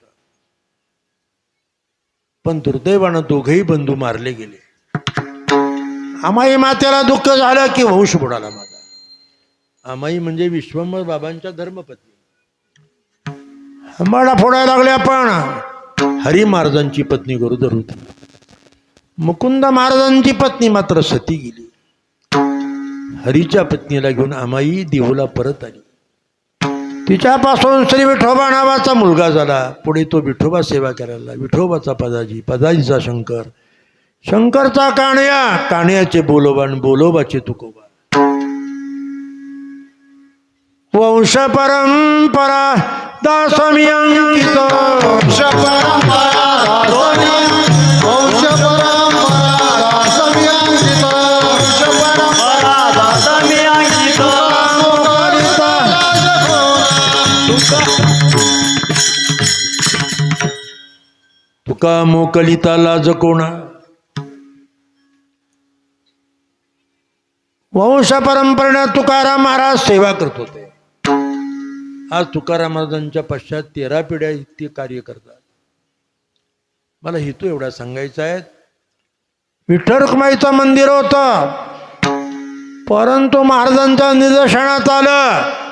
पण दुर्दैवानं दोघेही बंधू मारले गेले. आमाई मातेला दुःख झालं की वंश बुडाला माझा. आमाई म्हणजे विश्वंभर बाबांच्या धर्मपत्नी. हंबाडा फोडायला लागल्या. पण हरी महाराजांची पत्नी गरोदर होती. मुकुंद महाराजांची पत्नी मात्र सती गेली. हरीच्या पत्नीला घेऊन आमाई देहूला परत आली. तिच्यापासून श्री विठोबा नावाचा मुलगा झाला. पुढे तो विठोबा सेवा करायला. विठोबाचा पदाजी, पदाजीचा शंकर, शंकरचा काणया, काणयाचे बोलोबा आणि बोलोबाचे तुकोबा. वंश परंपरा दासमी अंकित, वंश परंपरा दासमी अंकित, वंश परंपरा दासमी अंकित, तुका मोकलिता लाज कोणा. वंश परंपरेने तुकाराम महाराज सेवा करत होते. आज तुकाराम महाराजांच्या पश्चात 13 पिढ्या इतके कार्य करतात. मला हेतू एवढा सांगायचा आहे. विठ्ठल रखुमाईचं मंदिर होतं, परंतु महाराजांच्या निदर्शनात आलं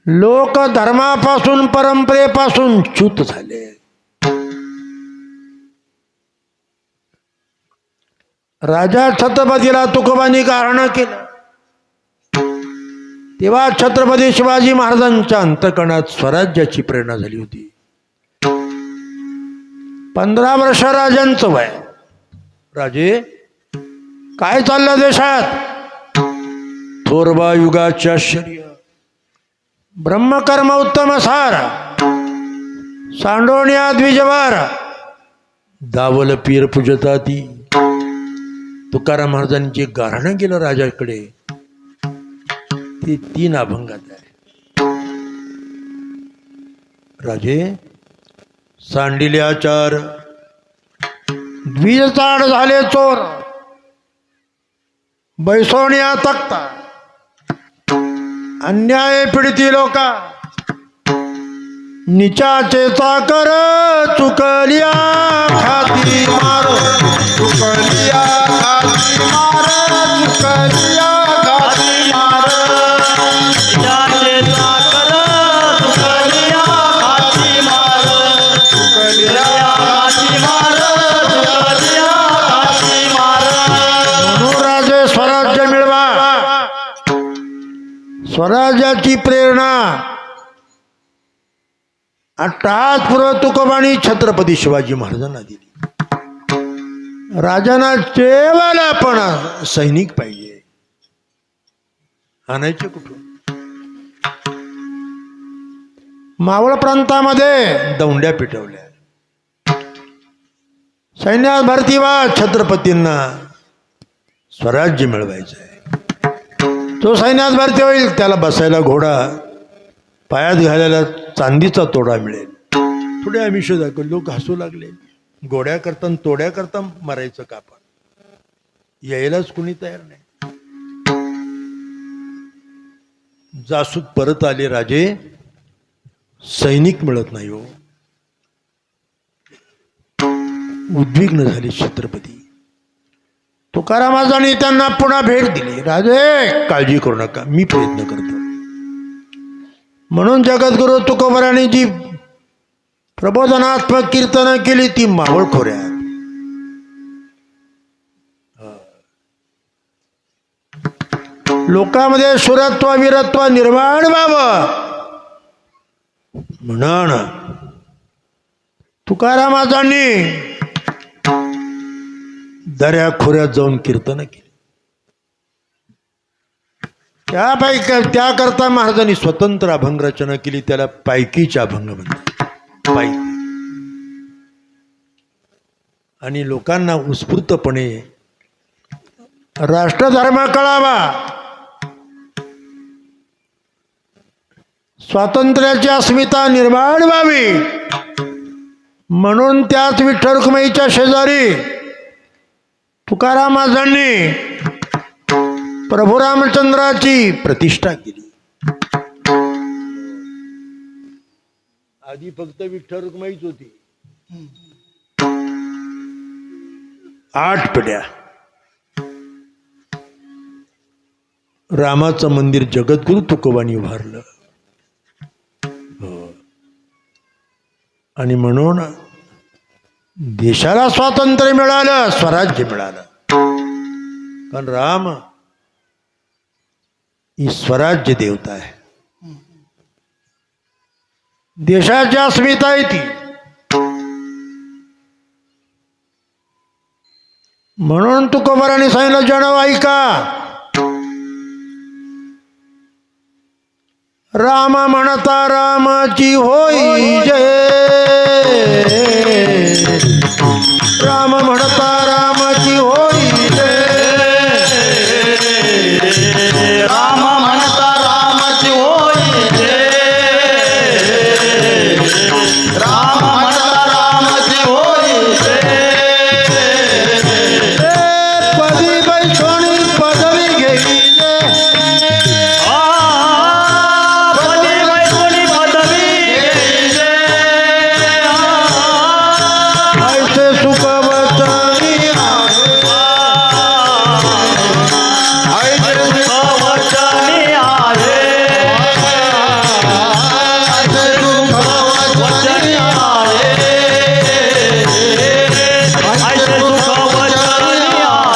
लोक धर्मापासून परंपरेपासून च्युत झाले. राजा छत्रपतीला तुकोबांनी गारणं केलं. तेव्हा छत्रपती शिवाजी महाराजांच्या अंतःकरणात स्वराज्याची प्रेरणा झाली होती. 15 वर्ष राजांचं वय. राजे, काय चाललं देशात? थोरबा युगाच्या आश्चर्य, ब्रह्मकर्म उत्तम सार, सांडोण्या द्विजवार, दावल पीर पूजताती. तुकाराम महाराजांचे गारणं गेलं राजाकडे. ते 3 अभंगात आहे. राजे, सांडिले आचार, द्विजचाड झाले चोर, बैसोण्या तक्ता, अन्याय पीडिती लोका, निचाचे चाकर, चुकलिया खाती मार, चुकलिया खाती मार, चुकलिया खाती मार, निचाचे चाकर, चुकलिया खाती मार, चुकलिया खाती मार, चुकलिया खाती मार. म्हणून राजे स्वराज्य मिळवा. स्वराज्याची प्रेरणा अट्टहासपूर्व तुकोबांनी छत्रपती शिवाजी महाराजांना दिली. राजांना जेवायला पण सैनिक पाहिजे. आणायचे कुठून? मावळ प्रांतामध्ये दौंड्या पिटवल्या. सैन्यात भरती व्हा, छत्रपतींना स्वराज्य मिळवायचं आहे. जो सैन्यात भरती होईल त्याला बसायला घोडा, पायात घालायला चांदीचा तोडा मिळेल. थोडे आमिष दाखवले. लोक हसू लागले. गोड्या करता तोड्या करता मरायचं का आपण? यायलाच कुणी तयार नाही. जासूद परत आले. राजे, सैनिक मिळत नाही हो. उद्विग्न झाले छत्रपती. तुकाराम महाराजांनी त्यांना पुन्हा भेट दिली. राजे, काळजी करू नका, मी प्रयत्न करतो. म्हणून जगद्गुरु तुकोबारांनी जी प्रबोधनात्मक कीर्तनं केली ती मावळ खोऱ्यात. लोकांमध्ये सुरत्व वीरत्व निर्माण व्हावं म्हणून तुकाराम महाराजांनी दर्या खोऱ्यात जाऊन कीर्तन केली. त्याकरता महाराजांनी स्वतंत्र अभंग रचना केली. त्याला पायकीचे अभंग म्हणतात. पायकी. आणि लोकांना उत्स्फूर्तपणे राष्ट्रधर्म कळावा, स्वातंत्र्याची अस्मिता निर्माण व्हावी म्हणून त्याच विठ्ठल रखुमाईच्या शेजारी तुकाराम महाराजांनी प्रभू रामचंद्राची प्रतिष्ठा केली. आधी फक्त विठ्ठल रखुमाईच होती. 8 पिढ्या. रामाचं मंदिर जगद्गुरु तुकोबांनी उभारलं. आणि म्हणून देशाला स्वातंत्र्य मिळालं, स्वराज्य मिळालं. कारण राम ही स्वराज्य देवता आहे, देशाची अस्मिता आहे ती. म्हणून तुकोबाराने सांगितलं, जणव ऐका, राम म्हणता रामाची होई जय, राम म्हणता रामाची होई जय, राम म्हणता रामाची होई जय, राम म्हणता रामाची होई जय, पदी बैसोनी पदवी घेई जय, पदी बैसोनी पदवी घेई जय, ऐसे सुख वचनी आहे, ऐसे सुख वचनी आहे, ऐसे सुख वचनी आहे, ऐसे सुख वचनी आहे.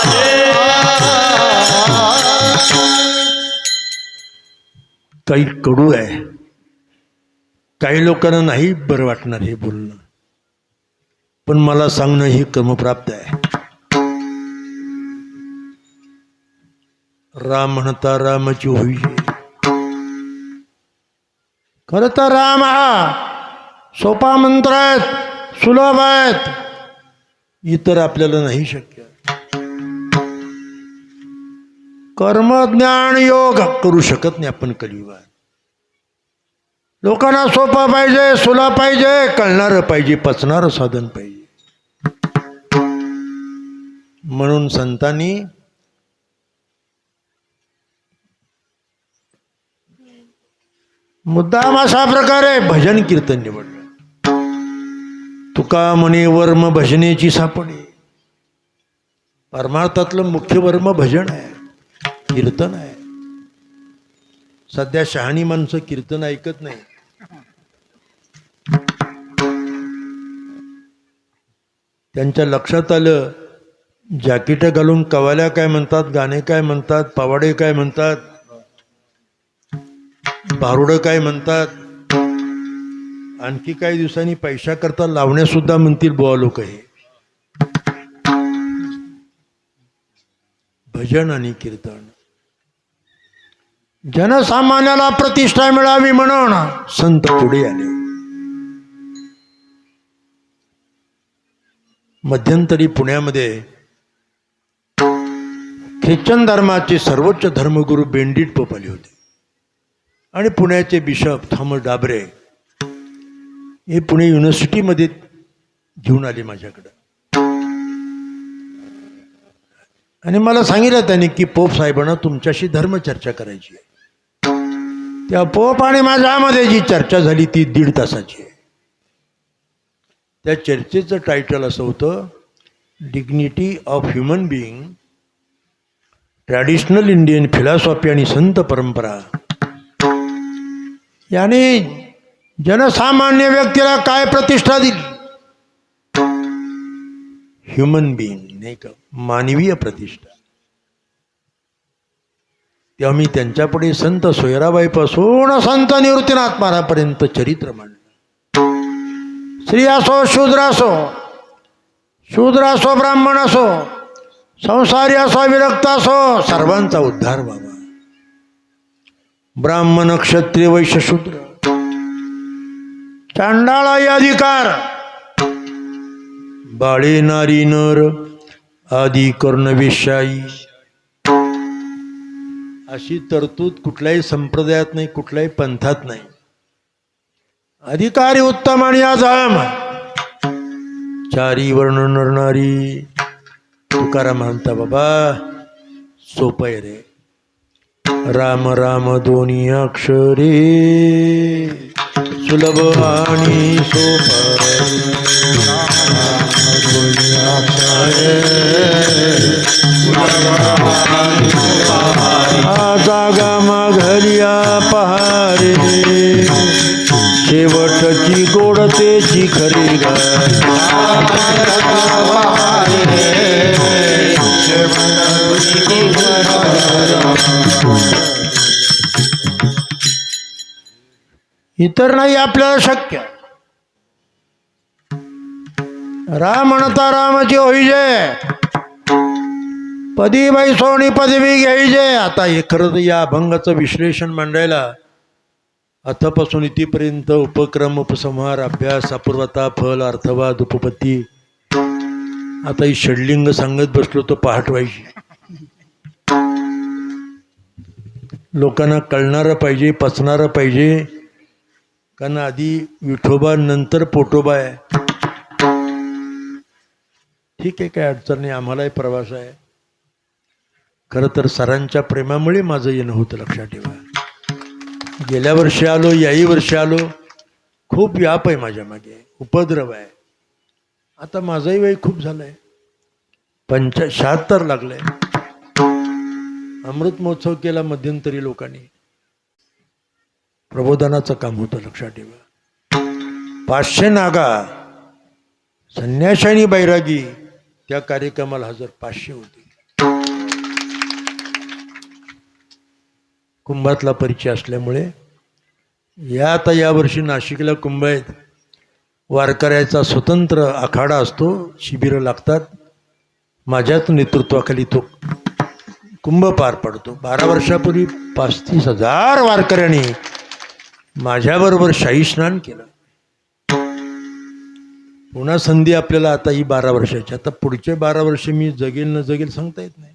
काही कडू आहे, काही लोकांना नाही बरं वाटणार हे बोलणं, पण मला सांगणं हे कर्मप्राप्त आहे. राम म्हणता रामाची होई जय. खरं तर राम हा सोपा मंत्र आहेत, सुलभ आहेत, इतर आपल्याला नाही शक्य. कर्म ज्ञान योग करू शकत नाही आपण कलियुगात. लोकांना सोपं पाहिजे, सुलभ पाहिजे, कळणारं पाहिजे, पचणारं साधन पाहिजे. म्हणून संतांनी मुद्दाम अशा प्रकारे भजन कीर्तन निवडलं. तुका म्हणे वर्म भजनेची सापडे. परमार्थातलं मुख्य वर्म भजन आहे, कीर्तन आहे. सध्या शहाणी माणसं कीर्तन ऐकत नाही. त्यांच्या लक्षात आलं, जॅकेट घालून कवाल्या काय म्हणतात, गाणे काय म्हणतात, पवाडे काय म्हणतात, भारुडं काय म्हणतात, आणखी काही दिवसांनी पैशा करता लावण्या सुद्धा म्हणतील बुवा लोक. हे भजन आणि कीर्तन जनसामान्याला प्रतिष्ठा मिळावी म्हणून संत पुढे आले. मध्यंतरी पुण्यामध्ये ख्रिश्चन धर्माचे सर्वोच्च धर्मगुरू बेंडिट पोप आले होते आणि पुण्याचे बिशप थॉमस डाबरे हे पुणे युनिव्हर्सिटीमध्ये घेऊन आले माझ्याकडं. आणि मला सांगितलं त्यांनी की पोप साहेबांना तुमच्याशी धर्मचर्चा करायची आहे. त्या पोप आणि माझ्यामध्ये जी चर्चा झाली ती 1.5 तासाची आहे. त्या चर्चेचं टायटल असं होतं, dignity of human being, traditional Indian philosophy आणि संत परंपरा. याने जनसामान्य व्यक्तीला काय प्रतिष्ठा दिली, ह्युमन बिईंग नाही का, मानवीय प्रतिष्ठा. तेव्हा मी त्यांच्यापुढे संत सोयराबाईपासून संत निवृत्तीनाथ महाराजांपर्यंत चरित्र मांडलं. स्त्री असो, शूद्र असो, ब्राह्मण असो, संसारी असो, विरक्त असो, सर्वांचा उद्धार व्हावा. ब्राह्मण, क्षत्रिय, वैश्य, शूद्र, चांडाळाही अधिकार, बाळे नारी नर आदी कर्ण वेश्याई, अशी तरतूद कुठल्याही संप्रदायात नाही, कुठल्याही पंथात नाही. अधिकारी उत्तम आणि अधम, चारी वर्ण नर नारी. तुकाराम म्हणता, बाबा सोपं आहे रे, राम राम दोन्ही अक्षरे, सुलभ आणि सोपं. जागा माघरिया पहारे, शेवटची गोडतेची खरी गा. इतर नाही आपल्याला शक्य. राम म्हणता रामाची होईजे, पदी बाई सोनी पदवी घ्यायचे. आता हे खरं तर या अभंगाचं विश्लेषण मांडायला अथपासून इथपर्यंत उपक्रम, उपसंहार, अभ्यास, अपूर्वता, फल, अर्थवाद, उपपत्ती, आता ही षडलिंग सांगत बसलो तर पहाट व्हायची. लोकांना कळणारं पाहिजे, पचणारं पाहिजे, कारण आधी विठोबा नंतर पोटोबा आहे. ठीक आहे, काय अडचण नाही, आम्हालाही प्रवास आहे. खरं तर सरांच्या प्रेमामुळे माझं येणं होतं, लक्षात ठेवा. गेल्या वर्षी आलो, याही वर्षी आलो. खूप व्याप आहे माझ्या मागे, उपद्रव आहे. आता माझाही वय खूप झालंय, 76 लागलंय. अमृत महोत्सव केला मध्यंतरी लोकांनी, प्रबोधनाचं काम होतं, लक्षात ठेवा. 500 नागा संन्याशी आणि बैरागी त्या कार्यक्रमाला हजर 500 होते. कुंभातला परिचय असल्यामुळे आता यावर्षी नाशिकला कुंभ आहेत. वारकऱ्याचा स्वतंत्र आखाडा असतो, शिबिरं लागतात. माझ्याच नेतृत्वाखाली तो कुंभ पार पडतो. 12 वर्षापूर्वी 35,000 वारकऱ्यांनी माझ्याबरोबर शाही स्नान केलं. पुन्हा संधी आपल्याला आता ही 12 वर्षाची. आता पुढचे 12 वर्ष मी जगेल न जगेल सांगता येत नाही.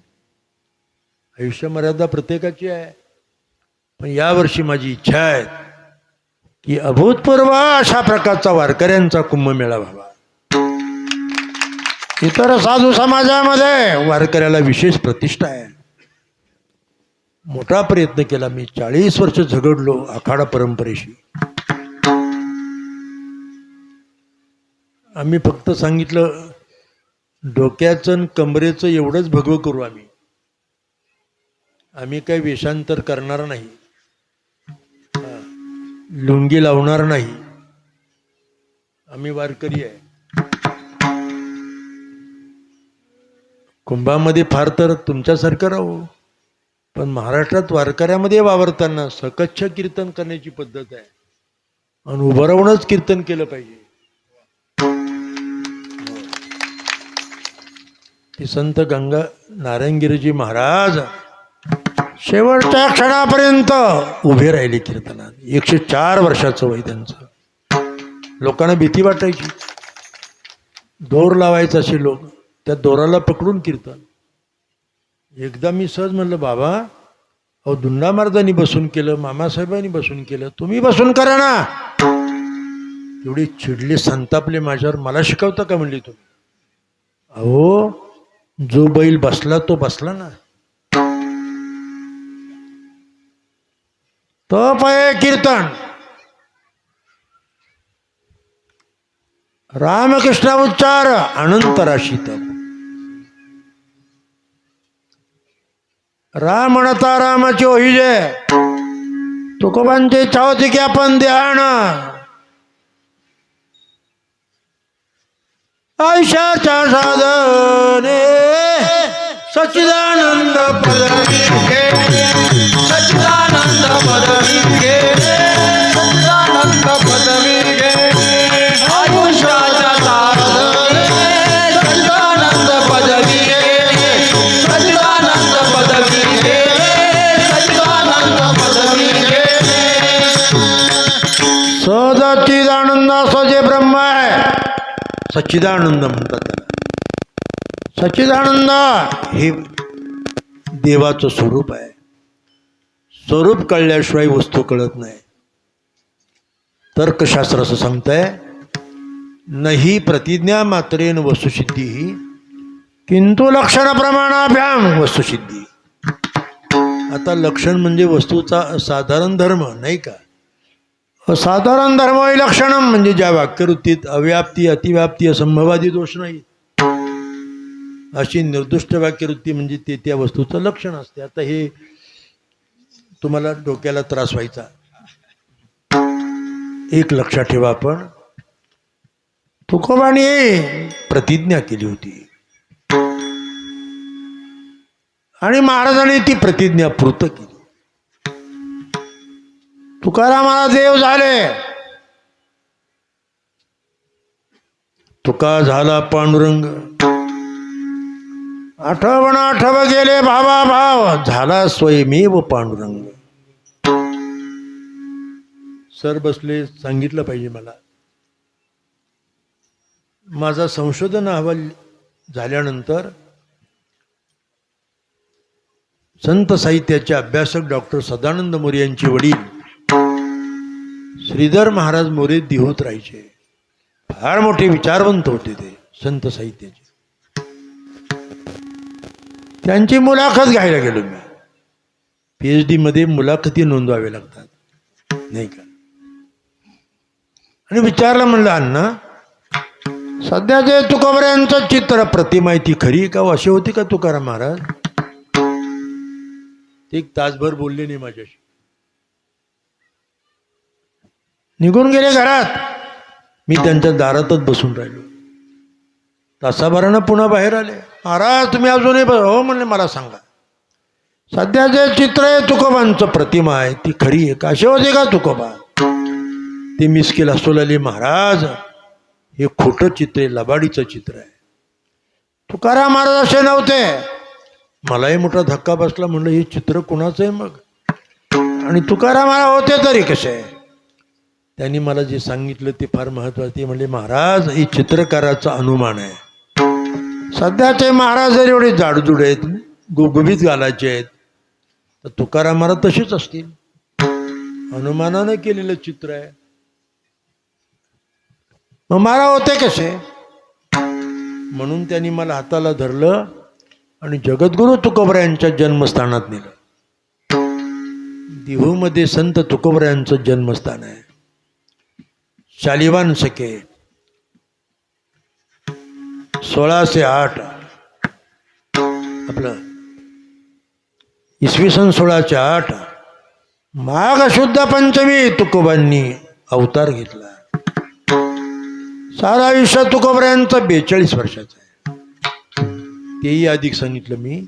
आयुष्य मर्यादा प्रत्येकाची आहे. पण यावर्षी माझी इच्छा आहे की अभूतपूर्व अशा प्रकारचा वारकऱ्यांचा कुंभमेळा व्हावा. इतर साधू समाजामध्ये वारकऱ्याला विशेष प्रतिष्ठा आहे. मोठा प्रयत्न केला मी, 40 वर्ष झगडलो आखाडा परंपरेशी. आम्ही फक्त सांगितलं डोक्याचं आणि कमरेचं एवढंच भगवं करू. आम्ही काही वेषांतर करणार नाही, लुंगी लावणार नाही. आम्ही वारकरी आहे. कुंभामध्ये फार तर तुमच्यासारखं राहू, पण महाराष्ट्रात वारकऱ्यामध्ये वावरताना सकच्छ कीर्तन करण्याची पद्धत आहे आणि उभं राहूनच कीर्तन केलं पाहिजे. ती संत गंगा नारायणगिरीजी महाराज शेवटच्या क्षणापर्यंत उभे राहिले कीर्तनात. 104 वर्षाचं वय त्यांचं. लोकांना भीती वाटायची, दोर लावायचं असे लोक, त्या दोराला पकडून कीर्तन. एकदा मी सहज म्हणलं, बाबा अहो दुंडा महाराजांनी बसून केलं, मामासाहेबांनी बसून केलं, तुम्ही बसून करा ना. एवढी चिडली, संतापले माझ्यावर. मला शिकवता का म्हणली तुम्ही? अहो जो बैल बसला तो बसला ना. तो पाय कीर्तन रामकृष्ण उच्चार अनंत राशीत. राम म्हणता रामाची होईजे, तुकोबांची इच्छा होती की आपण ध्यान आयुष्याच्या साधने सच्चिदानंद पदवी घे, सच्चिदानंद पदवी घे, सच्चिदानंद पदवी घे. आयुष्याच्या साधने सच्चिदानंद पदवी घे, सच्चिदानंद पदवी घे, सच्चिदानंद पदवी घे. सच्चिदानंद असं जे ब्रह्म आहे, सच्चिदानंद म्हणतात त्याला. सच्चिदानंद हे देवाचं स्वरूप आहे. स्वरूप कळल्याशिवाय वस्तू कळत नाही. तर्कशास्त्र असं सांगतंय, नही प्रतिज्ञा मात्रेन वस्तुसिद्धी किंतु लक्षण प्रमाणाभ्याम वस्तुसिद्धी. आता लक्षण म्हणजे वस्तूचा असाधारण धर्म नाही का. असाधारण धर्म लक्षण म्हणजे ज्या वाक्यवृत्तीत अव्याप्ती, अतिव्याप्ती, असंभवादी दोष नाही, अशी निर्दुष्ट वाक्यवृत्ती म्हणजे ते त्या वस्तूचं लक्षण असते. आता हे तुम्हाला डोक्याला त्रास व्हायचा, एक लक्षात ठेवा. आपण तुकोबाने प्रतिज्ञा केली होती आणि महाराजांनी ती प्रतिज्ञा पूर्त केली. तुकारामाला देव झाले, तुका झाला पांडुरंग. आठवण आठव गेले भावा भाव, झाला स्वयमेव पांडुरंग. सर बसले, सांगितलं पाहिजे मला. माझा संशोधन अहवाल झाल्यानंतर संत साहित्याचे अभ्यासक डॉक्टर सदानंद मोरे यांचे वडील श्रीधर महाराज मोरे दिहोत राहायचे. फार मोठे विचारवंत होते ते संत साहित्याचे. त्यांची मुलाखत घ्यायला गेलो मी. PhD मध्ये मुलाखती नोंदवावे लागतात नाही का. आणि विचारलं, म्हणलं अण्णा सध्या जे तुकोबऱ्यांचं चित्र प्रतिमा आहे ती खरी का, अशी होती का तुकाराम महाराज? ते एक तासभर बोलले नाही माझ्याशी, निघून गेले घरात. मी त्यांच्या दारातच बसून राहिलो. तासाभरानं पुन्हा बाहेर आले. महाराज तुम्ही अजूनही हो म्हणले, मला सांगा सध्या जे चित्र आहे तुकोबांचं प्रतिमा आहे ती खरी आहे का, अशी होती का तुकोबा? ते मिस्किल हसू लागले, महाराज हे खोटं चित्र आहे, लबाडीचं चित्र आहे. तुकाराम महाराज असे नव्हते. मलाही मोठा धक्का बसला. म्हणलं हे चित्र कुणाचं आहे मग, आणि तुकाराम महाराज होते तरी कसे? त्यांनी मला जे सांगितलं ते फार महत्त्वाचं. ते म्हणले, महाराज हे चित्रकाराचा अनुमान आहे. सध्याचे महाराज जर एवढे जाडजूड आहेत, गुबगुबीत घालायचे आहेत, तर तुकाराम महाराज तसेच असतील. अनुमानानं केलेलं चित्र आहे. मग महाराज होते कसे? म्हणून त्यांनी मला हाताला धरलं आणि जगद्गुरु तुकोबऱ्यांच्या जन्मस्थानात नेलं. दिहूमध्ये संत तुकोबऱ्यांचं जन्मस्थान आहे. शालिवान सखे 1608 आपलं इसवी सन 1608 माघ शुद्ध पंचमी तुकोबांनी अवतार घेतला. सारा आयुष्य तुकोबऱ्यांचं 42 वर्षाचं आहे. तेही अधिक सांगितलं मी.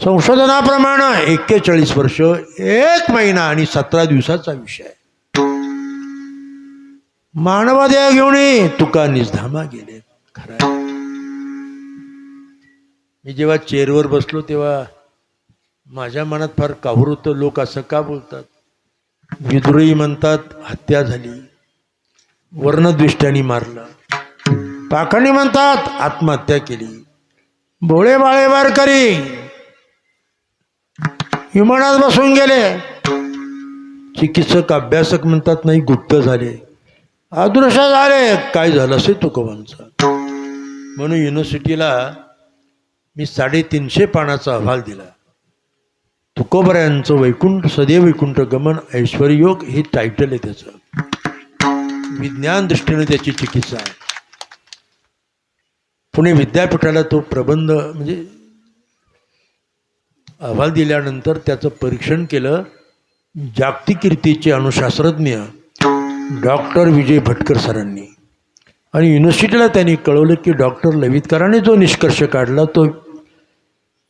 संशोधनाप्रमाणे 41 वर्ष 1 महिना आणि 17 दिवसाचा विषय आहे. मानवादेह घेऊन तुका निजधामा गेले. खरं मी जेव्हा चेअरवर बसलो तेव्हा माझ्या मनात फार काहूर होतं. लोक असं का बोलतात? विद्रोही म्हणतात हत्या झाली, वर्णद्वेष्ट्याने मारलं. पाखंडी म्हणतात आत्महत्या केली. भोळे बाळे वारकरी विमानात बसून गेले. चिकित्सक अभ्यासक म्हणतात नाही गुप्त झाले, अदृश्य झाले. काय झालं असे तुकोबांचं. म्हणून युनिव्हर्सिटीला मी 350 पानाचा अहवाल दिला. तुकोबऱ्यांचं वैकुंठ सदैव वैकुंठ गमन ऐश्वर्योग हे टायटल आहे त्याचं. विज्ञान दृष्टीने त्याची चिकित्सा आहे. पुणे विद्यापीठाला तो प्रबंध म्हणजे अहवाल दिल्यानंतर त्याचं परीक्षण केलं जागतिक कीर्तीचे अणुशास्त्रज्ञ डॉक्टर विजय भटकर सरांनी. आणि युनिव्हर्सिटीला त्यांनी कळवलं की डॉक्टर लवितकरांनी जो निष्कर्ष काढला तो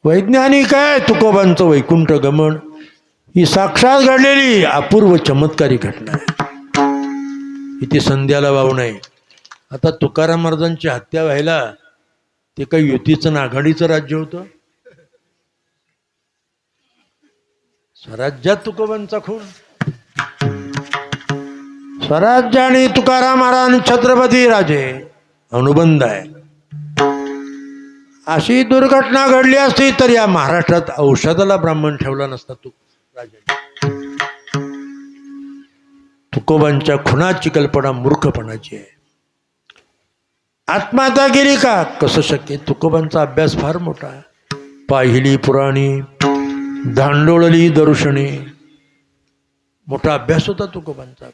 वैज्ञानिक आहे. तुकोबांचं वैकुंठ गमन ही साक्षात घडलेली अपूर्व चमत्कारी घटना आहे. इथे संध्याला वाव नाही. आता तुकाराम महाराजांची हत्या व्हायला ते काही युतीचं ना आघाडीचं राज्य होतं? स्वराज्यात तुकोबांचा खून. स्वराज्य आणि तुकाराम महाराज छत्रपती राजे अनुबंध आहे. अशी दुर्घटना घडली असती तर या महाराष्ट्रात औषधाला ब्राह्मण ठेवला नसता. तुकोबांच्या खुनाची कल्पना मूर्खपणाची आहे. आत्महत्या केली का? कसं शक्य? तुकोबांचा अभ्यास फार मोठा आहे. पाहिली पुराणी धांडोळली दर्शने मोठा अभ्यास होता तुकोबांचा.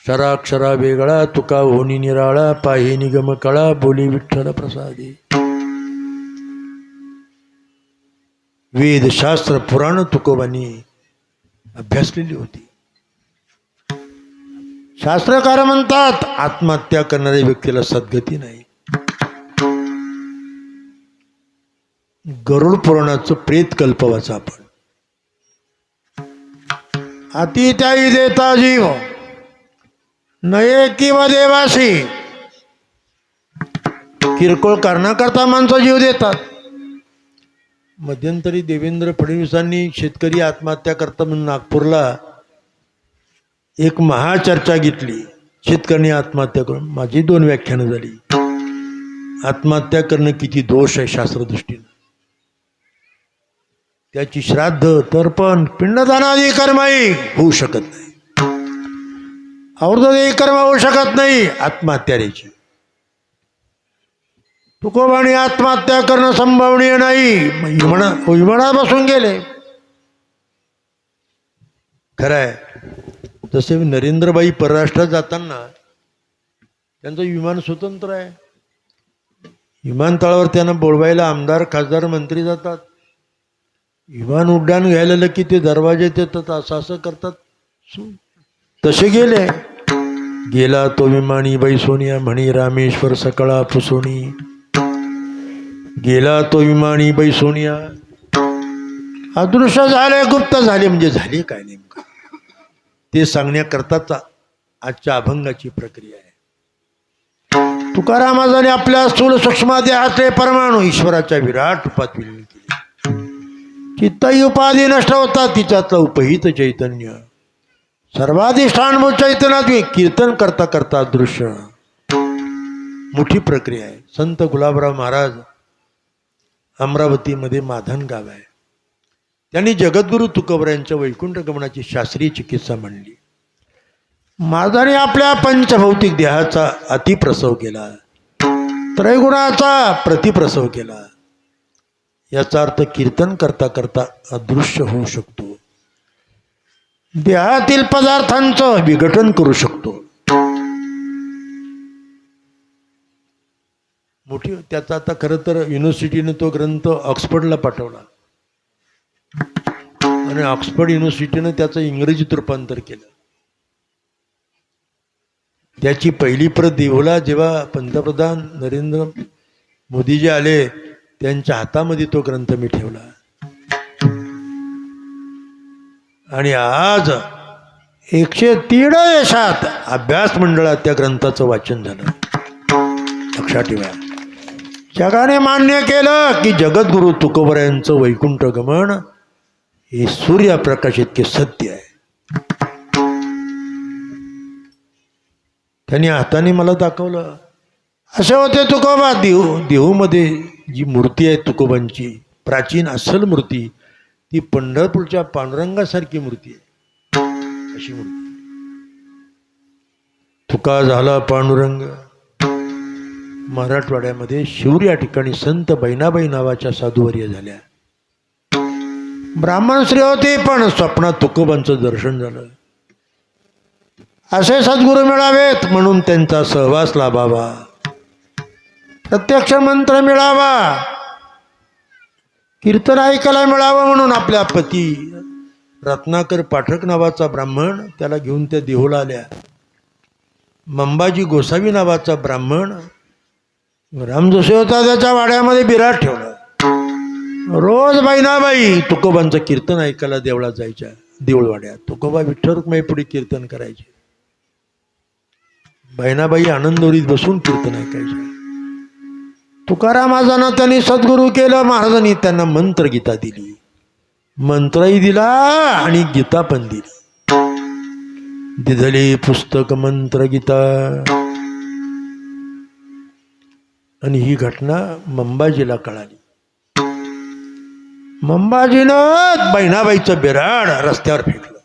क्षराक्षरा वेगळा तुका होनी निराळा पाही निगम कळा बोली विठ्ठल प्रसादी. वेदशास्त्र पुराण तुकोबांनी अभ्यासलेली होती. शास्त्रकार म्हणतात आत्महत्या करणाऱ्या व्यक्तीला सद्गती नाही. गरुड पुराणाचं प्रेत कल्पवाचं आपण. हाती त्याई देता जीव नये किंवा देवासी. किरकोळ कारणाकरता माणसं जीव देतात. मध्यंतरी देवेंद्र फडणवीसांनी शेतकरी आत्महत्या करता म्हणून नागपूरला एक महाचर्चा घेतली. शेतकऱ्यांनी आत्महत्या करून माझी 2 व्याख्यानं झाली. आत्महत्या करणं किती दोष आहे शास्त्रदृष्टीनं. त्याची श्राद्ध तर्पण पिंडदानादी कर्मही होऊ शकत नाही. औषधी कर्म होऊ शकत नाही आत्महत्याची. तुकोबाने आत्महत्या करणं संभवनीय नाही विमानात बसून गेले. खरं आहे. जसे नरेंद्रभाई परराष्ट्रात जाताना त्यांचं विमान स्वतंत्र आहे. विमानतळावर त्यांना बोलवायला आमदार खासदार मंत्री जातात. विमान उड्डाण घ्यायला की ते दरवाजेत येतात असं असं करतात. तसे गेले. गेला तो विमानी बाई सोनिया म्हणी रामेश्वर सकळा पुसोणी. गेला तो विमानी बाई सोनिया. अदृश्य झाले गुप्त झाले म्हणजे झाले काय नेमकं ते सांगण्याकरताच आजच्या अभंगाची प्रक्रिया आहे. तुकारामाने आपल्या स्थूल सूक्ष्म देहातले परमाणू ईश्वराच्या विराट रूपात विलीन केले. चित्तही उपाधी नष्ट होतात तिच्यातलं उपहित चैतन्य सर्वाधिष्ठानभूत चैतन्यात कीर्तन करता करता दृश्य. मोठी प्रक्रिया आहे. संत गुलाबराव महाराज अमरावतीमध्ये माधन गाव आहे. त्यांनी जगद्गुरु तुकोबरायांच्या वैकुंठ गमनाची शास्त्रीय चिकित्सा म्हणली. महाराजांनी आपल्या पंचभौतिक देहाचा अतिप्रसव केला. त्रैगुणाचा प्रतिप्रसव केला. याचा अर्थ कीर्तन करता करता अदृश्य होऊ शकतो. देहातील पदार्थांचं विघटन करू शकतो. मोठी त्याचा आता खरं तर युनिव्हर्सिटीने तो ग्रंथ ऑक्सफर्डला पाठवला आणि ऑक्सफर्ड युनिव्हर्सिटीनं त्याचं इंग्रजीत रूपांतर केलं. त्याची पहिली प्रत देवला जेव्हा पंतप्रधान नरेंद्र मोदीजी आले त्यांच्या हातामध्ये तो ग्रंथ मी ठेवला. आणि आज 103 देशात अभ्यास मंडळात त्या ग्रंथाचं वाचन झालं. लक्षात ठेवा. जगाने मान्य केलं की जगद्गुरु तुकोबरायांचं वैकुंठ गमन हे सूर्यप्रकाश इतके सत्य आहे. त्यांनी हाताने मला दाखवलं. असे होते तुकोबा. देहूमध्ये जी मूर्ती आहे तुकोबांची प्राचीन अस्सल मूर्ती ती पंढरपूरच्या पांडुरंगासारखी मूर्ती आहे. अशी मूर्ती. तुका झाला पांडुरंग. मराठवाड्यामध्ये शिवूर या ठिकाणी संत बहिणाबाई नावाच्या साधुवर्य झाल्या. ब्राह्मण स्त्री होती पण स्वप्नात तुकोबांचं दर्शन झालं. असे सद्गुरू मिळावेत म्हणून त्यांचा सहवास लाभावा. प्रत्यक्ष मंत्र मिळावा. कीर्तन ऐकायला मिळावं म्हणून आपल्या पती रत्नाकर पाठक नावाचा ब्राह्मण त्याला घेऊन त्या देहूला आल्या. मंबाजी गोसावी नावाचा ब्राह्मण राम जोशी होता त्याच्या वाड्यामध्ये बिराट ठेवला. रोज बहिणाबाई तुकोबांचं कीर्तन ऐकायला देवळात जायच्या. देऊळवाड्यात तुकोबा विठ्ठल रुक्माई पुढे कीर्तन करायचे. बहिणाबाई आनंदोरीत बसून कीर्तन ऐकायच्या. तुकारामाजांना त्यांनी सद्गुरू केलं. महाराजांनी त्यांना मंत्र गीता दिली. मंत्रही दिला आणि गीता पण दिली. दिधले पुस्तक मंत्र गीता. आणि ही घटना मंबाजीला कळाली. मंबाजीनं बहिणाबाईचं बिराड रस्त्यावर फेकलं.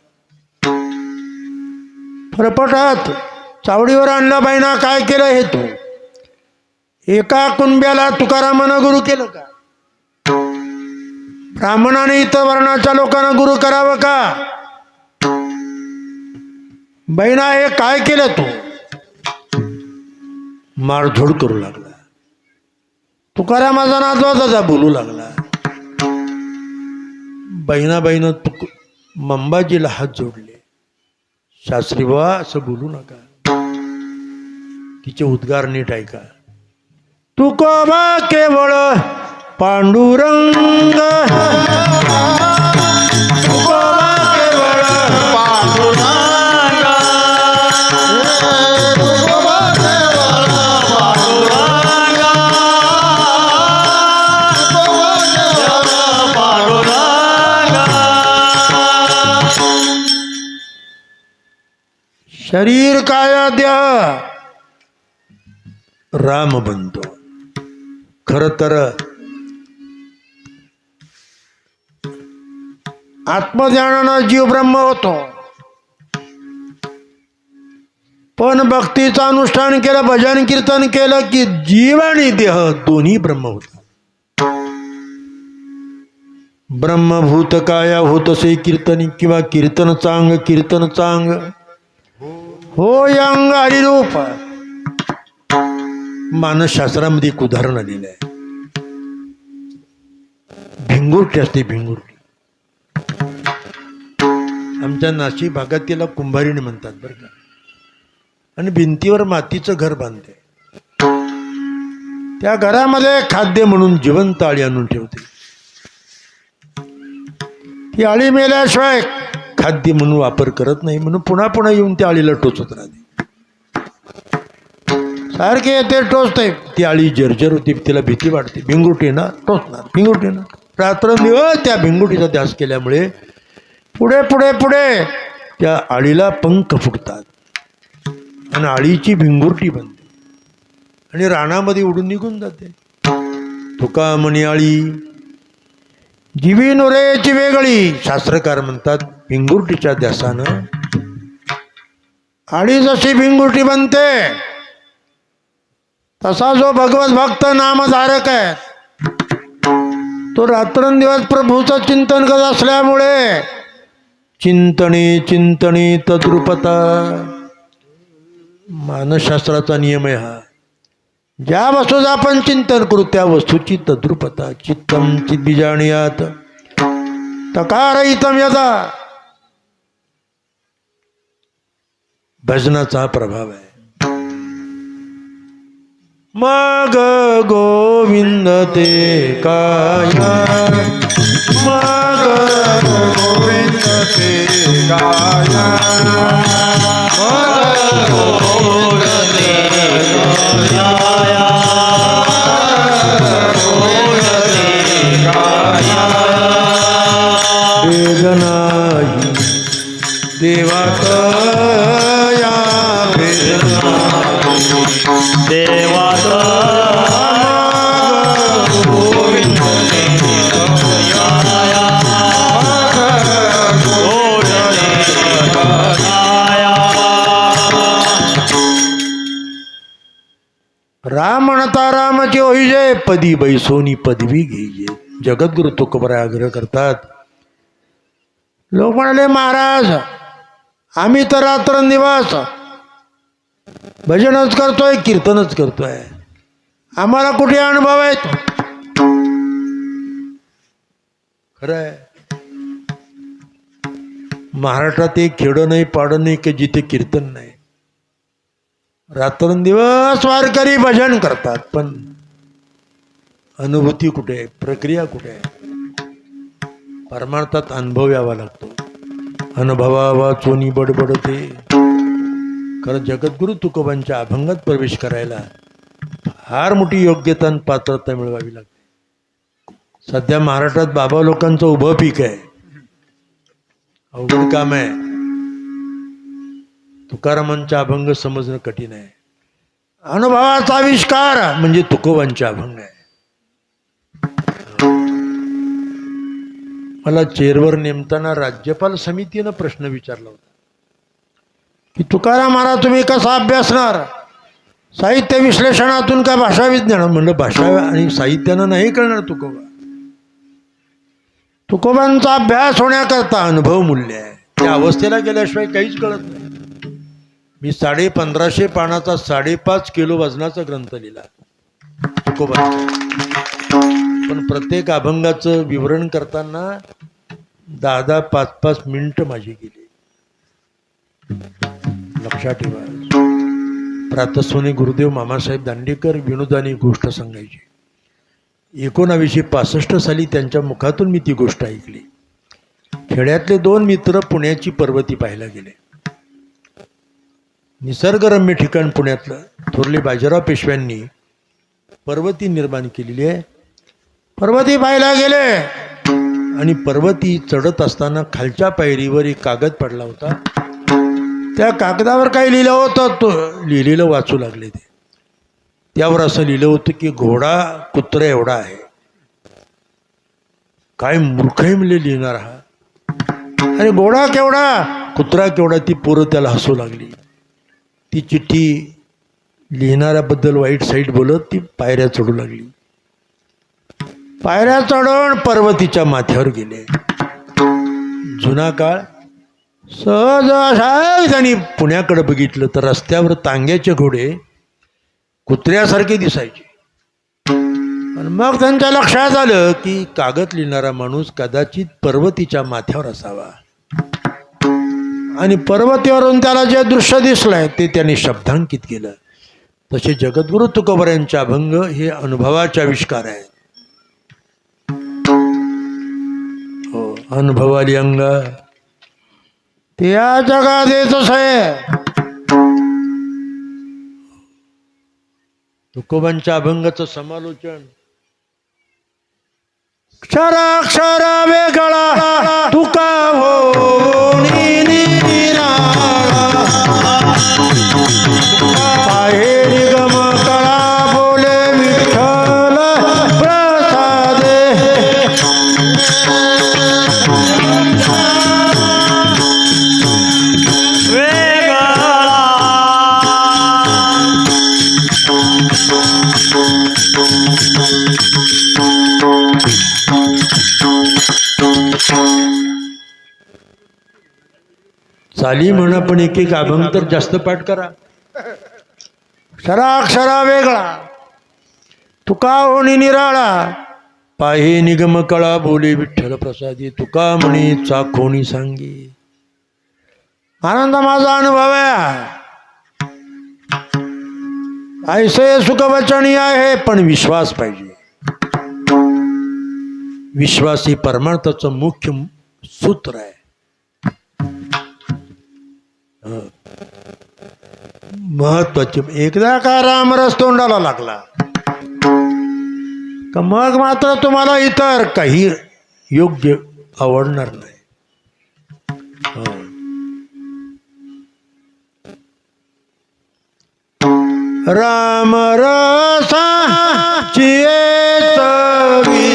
फरफटात चावडीवर आणलं. बहिणा काय केलं हे तू? एका कुणब्याला तुकारामानं गुरु केलं का? ब्राह्मणाने इतर वर्णाच्या लोकांना गुरु करावं का? बहिणा हे काय केलं तू? मारझोड करू लागला. तुकारामाचा नातवाचा बोलू लागला. बहिणाबाईनं मंबाजीला हात जोडले. शास्त्री बाबा असं बोलू नका. तिचे उद्गार नीट ऐका. तुकोबा केवळ पांडुरंग. तुकोबा केवळ शरीर काय देह राम बनतो. खर तर आत्मज्ञानानं जीव ब्रह्म होतो, पण भक्तीचं अनुष्ठान केलं, भजन कीर्तन केलं की जीव आणि देह दोन्ही ब्रह्म होतात. ब्रह्मभूत काया होतसे कीर्तनी किंवा कीर्तन चांग हो अंग हरिरूप. मानसशास्त्रामध्ये एक उदाहरण आलेलं आहे. भिंगुरटी असते, भिंगुरटी. आमच्या नाशिक भागात तिला कुंभारीणी म्हणतात बरं का. आणि भिंतीवर मातीचं घर बांधते. त्या घरामध्ये खाद्य म्हणून जिवंत आळी आणून ठेवते. ती आळी मेल्याशिवाय खाद्य म्हणून वापर करत नाही, म्हणून पुन्हा पुन्हा येऊन त्या आळीला टोचत राहते. सारखे येते टोचते, ती आळी जर्जर होती, तिला भीती वाटते. भिंगुटी ना टोचणार, भिंगुटी ना. रात्रंदिवस त्या भिंगुटीचा ध्यास केल्यामुळे पुढे पुढे पुढे त्या आळीला पंख फुटतात आणि आळीची भिंगुरटी बनते आणि रानामध्ये उडून निघून जाते. तुका म्हणी आळी जीवी नुरेची वेगळी. शास्त्रकार म्हणतात भिंगुरटीच्या ध्यासानं आळी जशी भिंगुरटी बनते, तसा जो भगवत भक्त नामधारक आहे तो रात्रंदिवस प्रभूचं चिंतन करत असल्यामुळे चिंतणी तद्रुपता. मानसशास्त्राचा नियम आहे हा. ज्या वस्तूचं आपण चिंतन करू त्या वस्तूची तद्रुपता. चित्तम चिद्बीजाणीयात तकारयितम यदा. भजनाचा प्रभाव आहे. मग गोविंद ते काया, मग गोविंद ते काया, मग गोविंद ते काया, वेदनाही देवात या वेदना देवात गोविंद राम म्हणता रामचे होईजे, पदी बैसोनी पदवी घेईजे. जगद्गुरु तुकोबराय आग्रह करतात. लोक म्हणाले महाराज आम्ही तर रात्रंदिवस भजनच करतोय, कीर्तनच करतोय, आम्हाला कुठे अनुभव आहेत? खरं आहे. महाराष्ट्रात एक खेडं नाही, पाडं नाही की जिथे कीर्तन नाही. रात्रंदिवस वारकरी भजन करतात, पण अनुभूती कुठे आहे, प्रक्रिया कुठे आहे? परमार्थात अनुभव यावा लागतो. अनुभवावा चोनी बडबडते. खरं जगद्गुरु तुकोबांच्या अभंगात प्रवेश करायला फार मोठी योग्यता आणि पात्रता मिळवावी लागते. सध्या महाराष्ट्रात बाबा लोकांचं उभं पीक आहे, अवघड काम आहे. तुकारामांचा अभंग समजणं कठीण आहे. अनुभवाचा आविष्कार म्हणजे तुकोबांचे अभंग आहे. मला चेअरवर नेमताना राज्यपाल समितीनं प्रश्न विचारला होता की तुकाराम महाराज तुम्ही कसा अभ्यासणार, साहित्य विश्लेषणातून का भाषा विज्ञान? म्हणलं भाषा आणि साहित्यानं नाही कळणार तुकोबा. तुकोबांचा अभ्यास होण्याकरता अनुभव मूल्य आहे. त्या अवस्थेला गेल्याशिवाय काहीच कळत नाही. मी 1550 पानाचा 5.5 किलो वजनाचा ग्रंथ लिहिला तुकोबांचा, पण प्रत्येक अभंगाचं विवरण करताना 10-10, 5-5 मिनिटं माझी गेली. लक्षात ठेवा. प्रातस्वनी गुरुदेव मामासाहेब दांडेकर विनोदानी गोष्ट सांगायची. 1965 साली त्यांच्या मुखातून मी ती गोष्ट ऐकली. खेड्यातले 2 मित्र पुण्याची पर्वती पाहायला गेले. निसर्गरम्य ठिकाण पुण्यातलं. थोरले बाजीराव पेशव्यांनी पर्वती निर्माण केलेली आहे. पर्वती पाहायला गेले आणि पर्वती चढत असताना खालच्या पायरीवर एक कागद पडला होता. त्या कागदावर काय लिहिलं होतं तो लिहिलेलं वाचू लागले ते. त्यावर असं लिहिलं होतं की घोडा कुत्रा एवढा आहे. काय मूर्ख आहे म्हणले लिहिणार हा. अरे घोडा केवढा कुत्रा केवढा. ती पोरं त्याला हसू लागली. ती चिठ्ठी लिहिणाऱ्याबद्दल वाईट साईट बोलत ती पायऱ्या चढू लागली. पायऱ्या चढून पर्वतीच्या माथ्यावर गेले. जुना काळ. सहज असा त्यांनी पुण्याकडे बघितलं तर रस्त्यावर तांग्याचे घोडे कुत्र्यासारखे दिसायचे. आणि मग त्यांच्या लक्षात आलं की कागद लिहिणारा माणूस कदाचित पर्वतीच्या माथ्यावर असावा. आणि पर्वतीवरून त्याला जे दृश्य दिसलंय ते त्यांनी शब्दांकित केलं. तसे जगद्गुरु तुकोबारायांचे अभंग हे अनुभवाचे आविष्कार आहेत. हो, अनुभवाली अंग ते या जगात येतच आहे. तुकोबांच्या अभंगाचं समालोचन. क्षराक्षर वेगळा तुका हो आहे निगम कळा बोले विठ्ठल प्रसादे. चाली म्हणा पण एक एक अभंग तर जास्त पाठ करा. क्षराक्षरा वेगळा तुका होणी निराळा पाहे निगम कळा बोले विठ्ठल प्रसादी. तुका म्हणे चाखोणी सांगी. आनंद माझा अनुभव आहे. ऐसे सुखवचनी आहे पण विश्वास पाहिजे. विश्वास ही परमार्थाचं मुख्य सूत्र आहे. महत्वाचे. एकदा का रामरस तोंडाला लागला का मग मात्र तुम्हाला इतर काही योग्य आवडणार नाही. राम रसाची चवी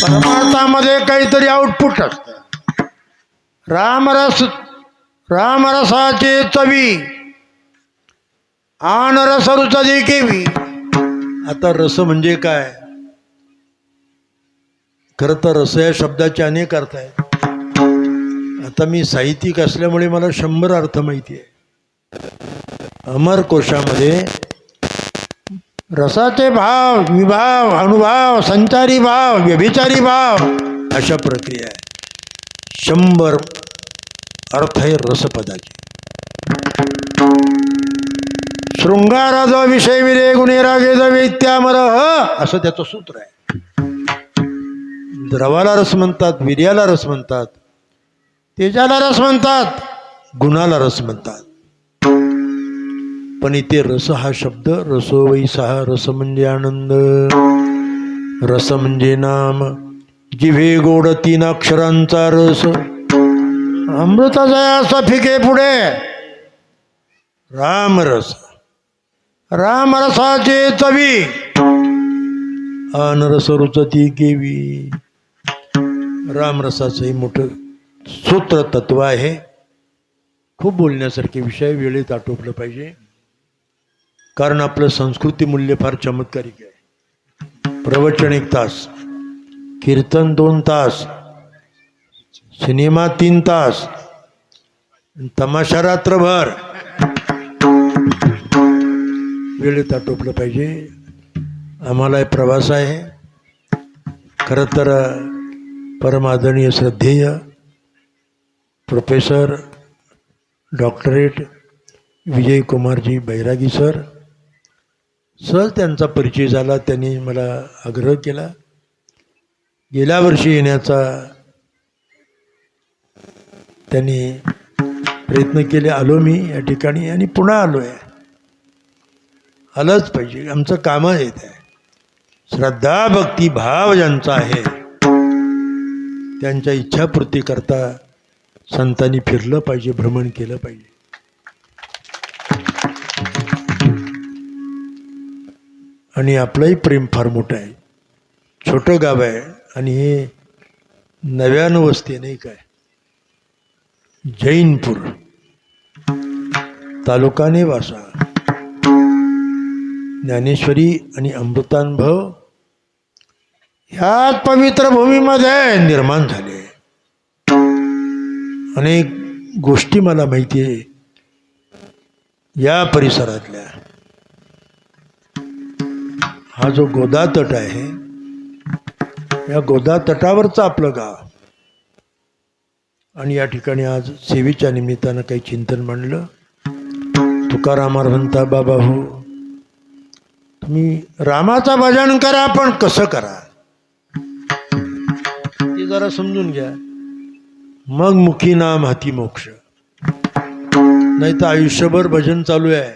परमार्थामध्ये काहीतरी आउटपुट असतं. रामरसाचे चवी आन रस रुचदी केवी. आता रस म्हणजे काय? खरं तर रस या शब्दाचे अनेक अर्थ आहेत. आता मी साहित्यिक असल्यामुळे मला 100 अर्थ माहिती आहे. अमर कोशामध्ये रसाचे भाव, विभाव, अनुभव, संचारी भाव, व्यभिचारी भाव अशा प्रक्रिया आहे. 100 अर्थ आहे रसपदाचे. शृंगाराज विषय विरे गुणे रागेज वैत्यामर असं त्याचं सूत्र आहे. द्रवाला रस म्हणतात, वीर्याला रस म्हणतात, तेजाला रस म्हणतात, गुणाला रस म्हणतात. पण इथे रस हा शब्द रसो वैसा. रस म्हणजे आनंद, रस म्हणजे नाम. जिव्हे गोड 3 अक्षरांचा रस. अमृताचा फिके पुढे रामरस, रामरसाचे चवी अनरस रुचती केवी. रामरसाचं हे मोठं सूत्र तत्व आहे. खूप बोलण्यासारखे विषय वेळेत आटोपलं पाहिजे, कारण आपलं संस्कृती मूल्य फार चमत्कारिक आहे. प्रवचन 1 तास, कीर्तन 2 तास, सिनेमा 3 तास, तमाशा रात्रभर. वेळेत आटोपलं पाहिजे. आम्हाला प्रवास आहे. खरं तर परमादरणीय श्रद्धेय प्रोफेसर डॉक्टरेट विजयकुमारजी बैरागी सर, सहज त्यांचा परिचय झाला. त्यांनी मला आग्रह केला. गेल्या वर्षी येण्याचा त्यांनी प्रयत्न केले. आलो मी या ठिकाणी आणि पुन्हा आलो आहे. आलंच पाहिजे, आमचं कामच येत आहे. श्रद्धा भक्ती भाव ज्यांचा आहे त्यांच्या इच्छापूर्ती करता संतांनी फिरलं पाहिजे, भ्रमण केलं पाहिजे. आणि आपलंही प्रेम फार मोठं आहे. छोटं गाव आहे आणि हे 99 वस्ती नाही काय, जैनपूर तालुका नेवासा, ज्ञानेश्वरी आणि अमृतानुभव ह्याच पवित्र भूमीमध्ये निर्माण झाले. अनेक गोष्टी मला माहिती आहे या परिसरातल्या. हा जो गोदा तट आहे, या गोदा तटावरचं आपलं गाव. आणि या ठिकाणी आज सेवेच्या निमित्तानं काही चिंतन मांडलं. तुकारामार म्हणता, बाबा हो तुम्ही रामाचं भजन करा, पण कसं करा ते जरा समजून घ्या. मग मुखी नाम हाती मोक्ष. नाही तर आयुष्यभर भजन चालू आहे,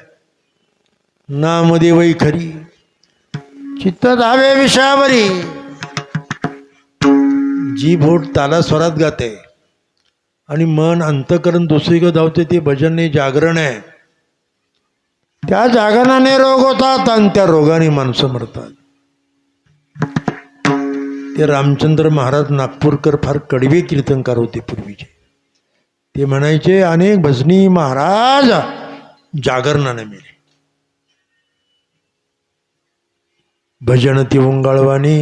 नामदे वै खरी, चित्त धावे विषयावरी. जीभ होठ ताला स्वरात गाते आणि मन अंतकरण दुसरीकडे धावते. ते भजन नाही, जागरण आहे. त्या जागरणाने रोग होतात आणि त्या रोगाने माणसं मरतात. ते रामचंद्र महाराज नागपूरकर फार कडवे कीर्तनकार होते पूर्वीचे. ते म्हणायचे, अनेक भजनी महाराज जागरणाने मेले. भजन ती ओंगाळवाने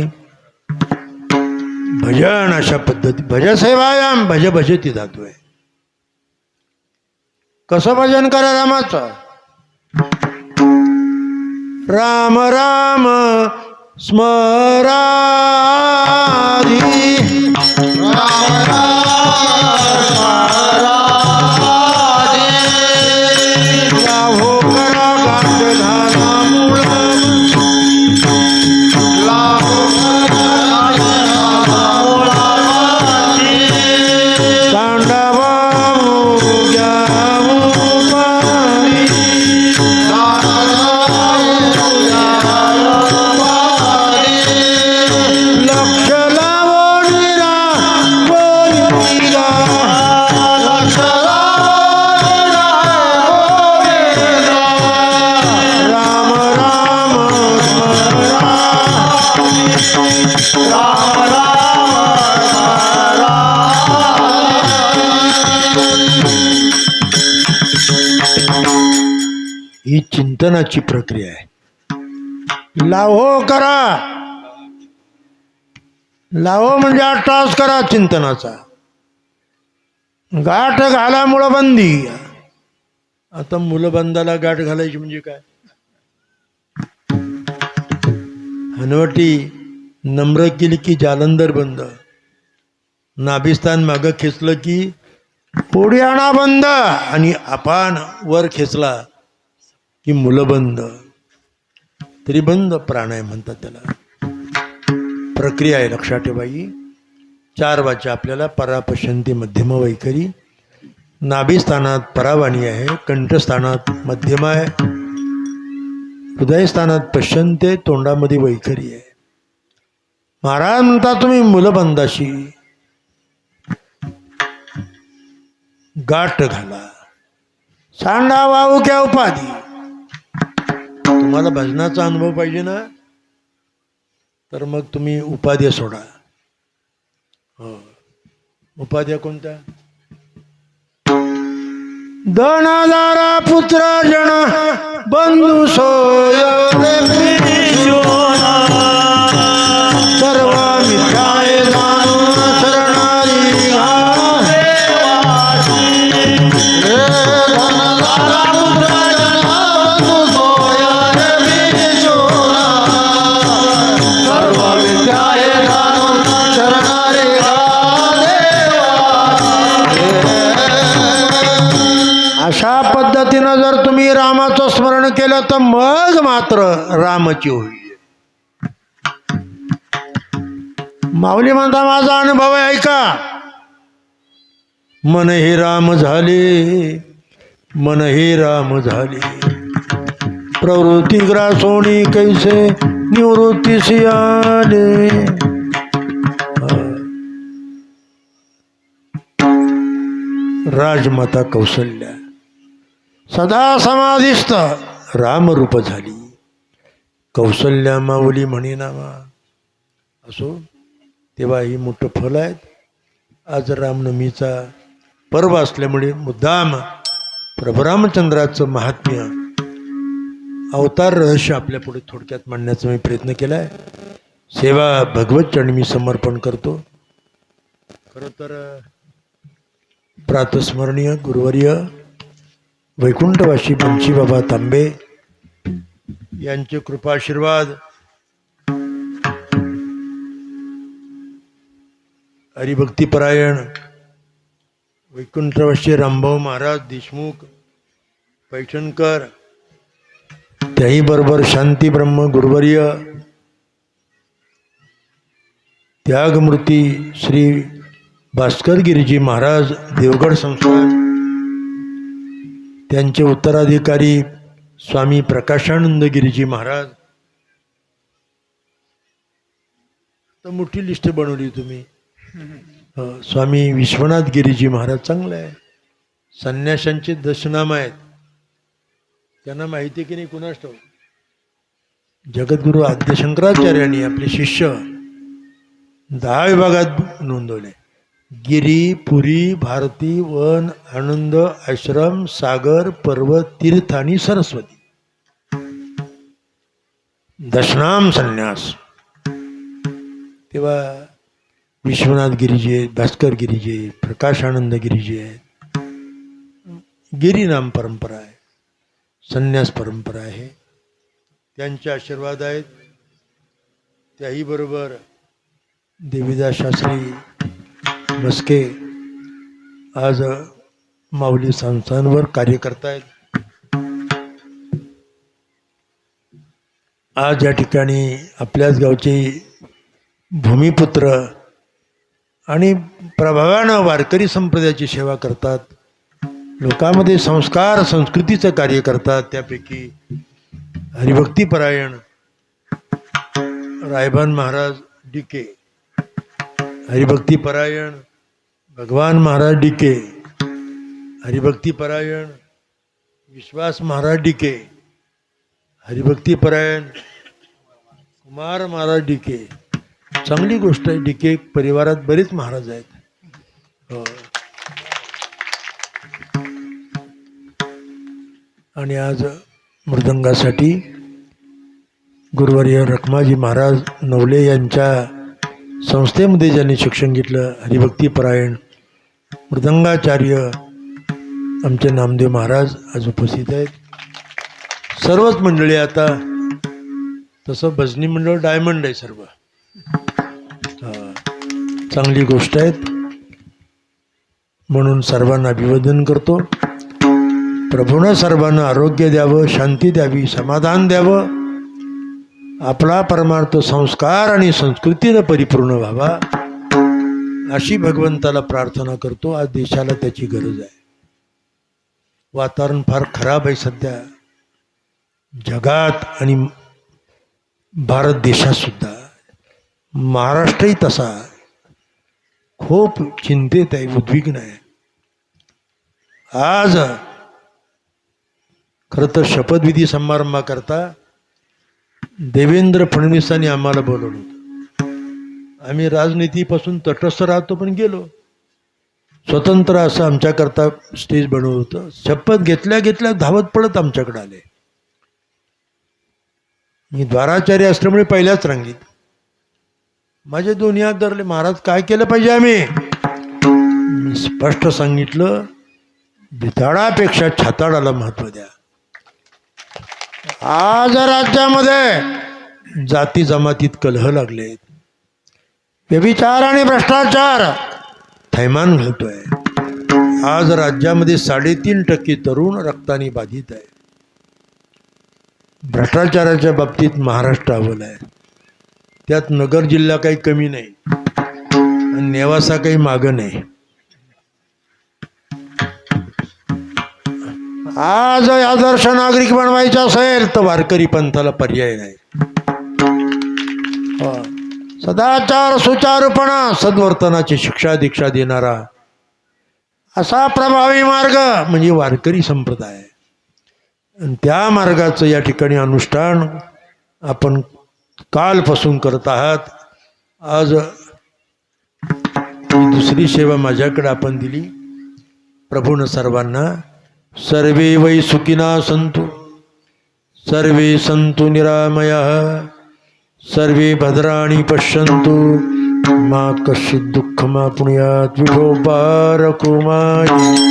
भजन अशा पद्धती. भजसेवायाम भज भजती धातू आहे. कसं भजन करा रामाचं? राम राम स्मराधी, राम लाभो करा गांठ घाला मूळ, सांडावा मुग्या मुपारी, लक्ष लावो निरा गोविंदा, लक्ष राम राम स्मरा, ही चिंतनाची प्रक्रिया आहे. लाहो करा, लाहो म्हणजे 8 तास करा चिंतनाचा. गाठ घाला मुळबंदी. आता मुलबंदाला गाठ घालायची म्हणजे काय? हनवटी नम्र केली की जालंधर बंद, नाभिस्थान मागं खेचलं की पोडी आणा बंद, आणि अपान वर खेचला की मुलबंद. तरी बंद प्राणायाम म्हणतात त्याला. प्रक्रिया आहे, लक्षात ठेवा. 4 वाचा आपल्याला. परा पश्यंती मध्यम वैखरी. नाभिस्थानात परावाणी आहे, कंठस्थानात मध्यम आहे, हृदयस्थानात पश्यंते, तोंडामध्ये वैखरी आहे. महाराज म्हणतात तुम्ही मुलबंदाशी गाठ घाला, सांडा वाहू क्या उपाधी. तुम्हाला भजनाचा अनुभव पाहिजे ना, तर मग तुम्ही उपाध्या सोडा. हो, उपाध्या कोणत्या? धनदारा पुत्र जन बंधू सोय सर्व मिठाय जाणून शरणारी अशा पद्धतीनं जर तुम्ही रामाचं स्मरण केलं तर मग मात्र रामाची होईल. माऊली म्हणता माझा अनुभव आहे ऐका. मन हे राम झाले, मन हे राम झाले, प्रवृत्ती ग्रासोणी कैसे निवृत्तीसी आले. राजमाता कौसल्या सदा समाधिस्थ रामरूप झाली. कौसल्या माऊली म्हणे नामा. असो, तेव्हा ही मोठं फल आहेत. आज रामनवमीचा पर्व असल्यामुळे मुद्दाम प्रभू रामचंद्राचं महात्म्य अवतार रहस्य आपल्या पुढे थोडक्यात मांडण्याचा मी प्रयत्न केला आहे. सेवा भगवत चरणी मी समर्पण करतो. खरं तर प्रातस्मरणीय गुरुवर्य वैकुंठवासी बंशीबाबा तांबे यांचे कृपाशीर्वाद, हरिभक्तीपरायण वैकुंठवासी रामभाऊ महाराज देशमुख पैठणकर, त्याही बरोबर शांती ब्रह्म गुरुवर्य त्यागमूर्ती श्री भास्कर गिरीजी महाराज देवगड संस्थान, त्यांचे उत्तराधिकारी स्वामी प्रकाशानंद गिरीजी महाराज. तर मोठी लिस्ट बनवली तुम्ही. स्वामी विश्वनाथ गिरीजी महाराज चांगलं आहे. संन्याशांचे दशनाम आहेत, त्यांना माहिती की नाही कुणास ठाऊक. जगद्गुरु आद्य शंकराचार्यांनी आपले शिष्य 10 विभागात नोंदवले. गिरी, पुरी, भारती, वन, आनंद, आश्रम, सागर, पर्वत, तीर्थ आणि सरस्वती. दशनाम संन्यास. तेव्हा विश्वनाथ गिरीजी आहेत, भास्कर गिरीजी आहेत, प्रकाशानंद गिरीजी आहेत. गिरी नाम परंपरा आहे, संन्यास परंपरा आहे. त्यांचे आशीर्वाद आहेत. त्याही बरोबर देवीदास शास्त्री मस्के आज माऊली संस्थांवर कार्य करतायत. आज या ठिकाणी आपल्याच गावचे भूमिपुत्र आणि प्रभावानं वारकरी संप्रदायाची सेवा करतात. लोकांमध्ये संस्कार संस्कृतीचं कार्य करतात. त्यापैकी हरिभक्तीपरायण रायबान महाराज डिके, हरिभक्तीपरायण भगवान महाराज डिके, हरिभक्तीपरायण विश्वास महाराज डिके, हरिभक्तीपरायण कुमार महाराज डिके. चांगली गोष्ट आहे. डिके परिवारात बरेच महाराज आहेत. हो. आणि आज मृदंगासाठी गुरुवर्य रखमाजी महाराज नवले यांच्या संस्थेमध्ये ज्यांनी शिक्षण घेतलं, हरिभक्तीपरायण मृदंगाचार्य आमचे नामदेव महाराज आज उपस्थित आहेत. सर्वच मंडळी आता तसं भजनी मंडळ डायमंड आहे सर्व. चांगली गोष्ट आहेत. म्हणून सर्वांना अभिवादन करतो. प्रभूनं सर्वांना आरोग्य द्यावं, शांती द्यावी, समाधान द्यावं. आपला परमार्थ संस्कार आणि संस्कृतीनं परिपूर्ण व्हावा अशी भगवंताला प्रार्थना करतो. आज देशाला त्याची गरज आहे. वातावरण फार खराब आहे सध्या जगात आणि भारत देशात सुद्धा. महाराष्ट्रही तसा खूप चिंतेत आहे, उद्विग्न आहे. आज खरं तर शपथविधी समारंभाकरता देवेंद्र फडणवीसांनी आम्हाला बोलवलं होतं. आम्ही राजनीतीपासून तटस्थ राहतो, पण गेलो. स्वतंत्र असं आमच्याकरता स्टेज बनवलं होतं. शपथ घेतल्या घेतल्या धावत पडत आमच्याकडे आले. मी द्वाराचार्य असल्यामुळे पहिल्याच रांगीत. माझे दोन्ही हात धरले, महाराज काय केलं पाहिजे आम्ही? मी स्पष्ट सांगितलं, भिताडापेक्षा छाताडाला महत्व द्या. आज राज्यामध्ये जाती जमातीत कलह लागलेत, व्यभिचार आणि भ्रष्टाचार थैमान घालतोय. आज राज्यामध्ये 3.5% तरुण रक्ताने बाधित आहे. भ्रष्टाचाराच्या बाबतीत महाराष्ट्र अव्वल आहे. त्यात नगर जिल्हा काही कमी नाही आणि नेवासा काही मागं नाही. आज आदर्श नागरिक बनवायचा असेल तर वारकरी पंथाला पर्याय नाही. सदाचार, सुचारूपणा, सद्वर्तनाची शिक्षा दीक्षा देणारा असा प्रभावी मार्ग म्हणजे वारकरी संप्रदाय आहे. आणि त्या मार्गाचं या ठिकाणी अनुष्ठान आपण कालपासून करत आहात. आज ही दुसरी सेवा माझ्याकडे आपण दिली. प्रभूनं सर्वांना सर्वे वै सुखिना संतु, सर्वे संतु निरामयाः, सर्वे भद्राणि पश्यन्तु मा कश्चित् दुःखमाप्नुयात्. विभो बारको मायि.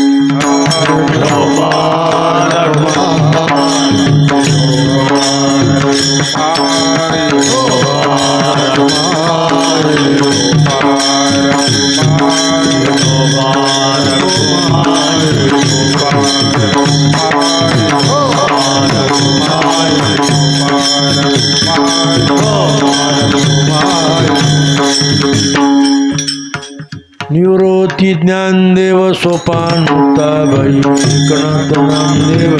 निवृत्ती ज्ञानदेव सोपान मुक्ताबाई गणात नामदेव.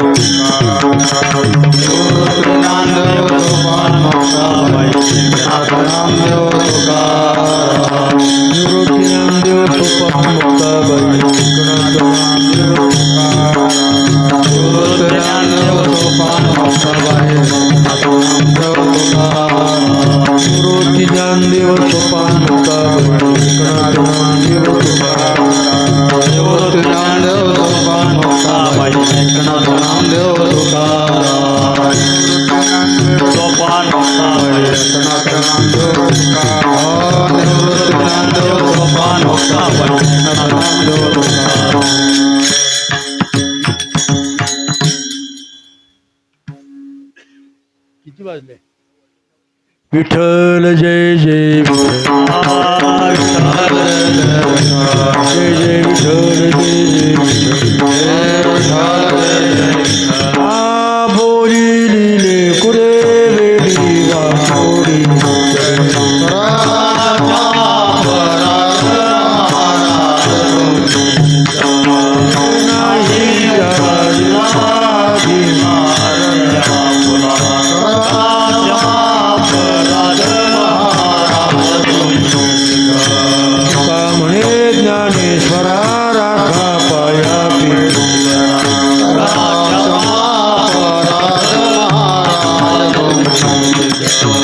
निवृत्ती ज्ञानदेव सोपान मुक्ताबाई गणात नामदेव. निवृत्ती ज्ञानदेव सोपान मुक्ताबाई गणात नामदेव. निवृत्ती ज्ञानदेव सोपान मुक्ताबाई गणात नामदेव. निवृत्ती ज्ञानदेव सोपान मुक्ताबाई गणात नामदेव. निवृत्ती ज्ञानदेव सोपान मुक्ताबाई गणात नामदेव. सोपान मुक्ताबाई गणात नामदेव. निवृत्ती ज्ञानदेव सोपान मुक्ताबाई गणात नामदेव. किती वाजले? विठ्ठल जय जय विठ्ठल, जय जय विठ्ठल, जय जय आ बोली लिले कुरे वेडी वाकोडी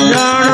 ज्ञान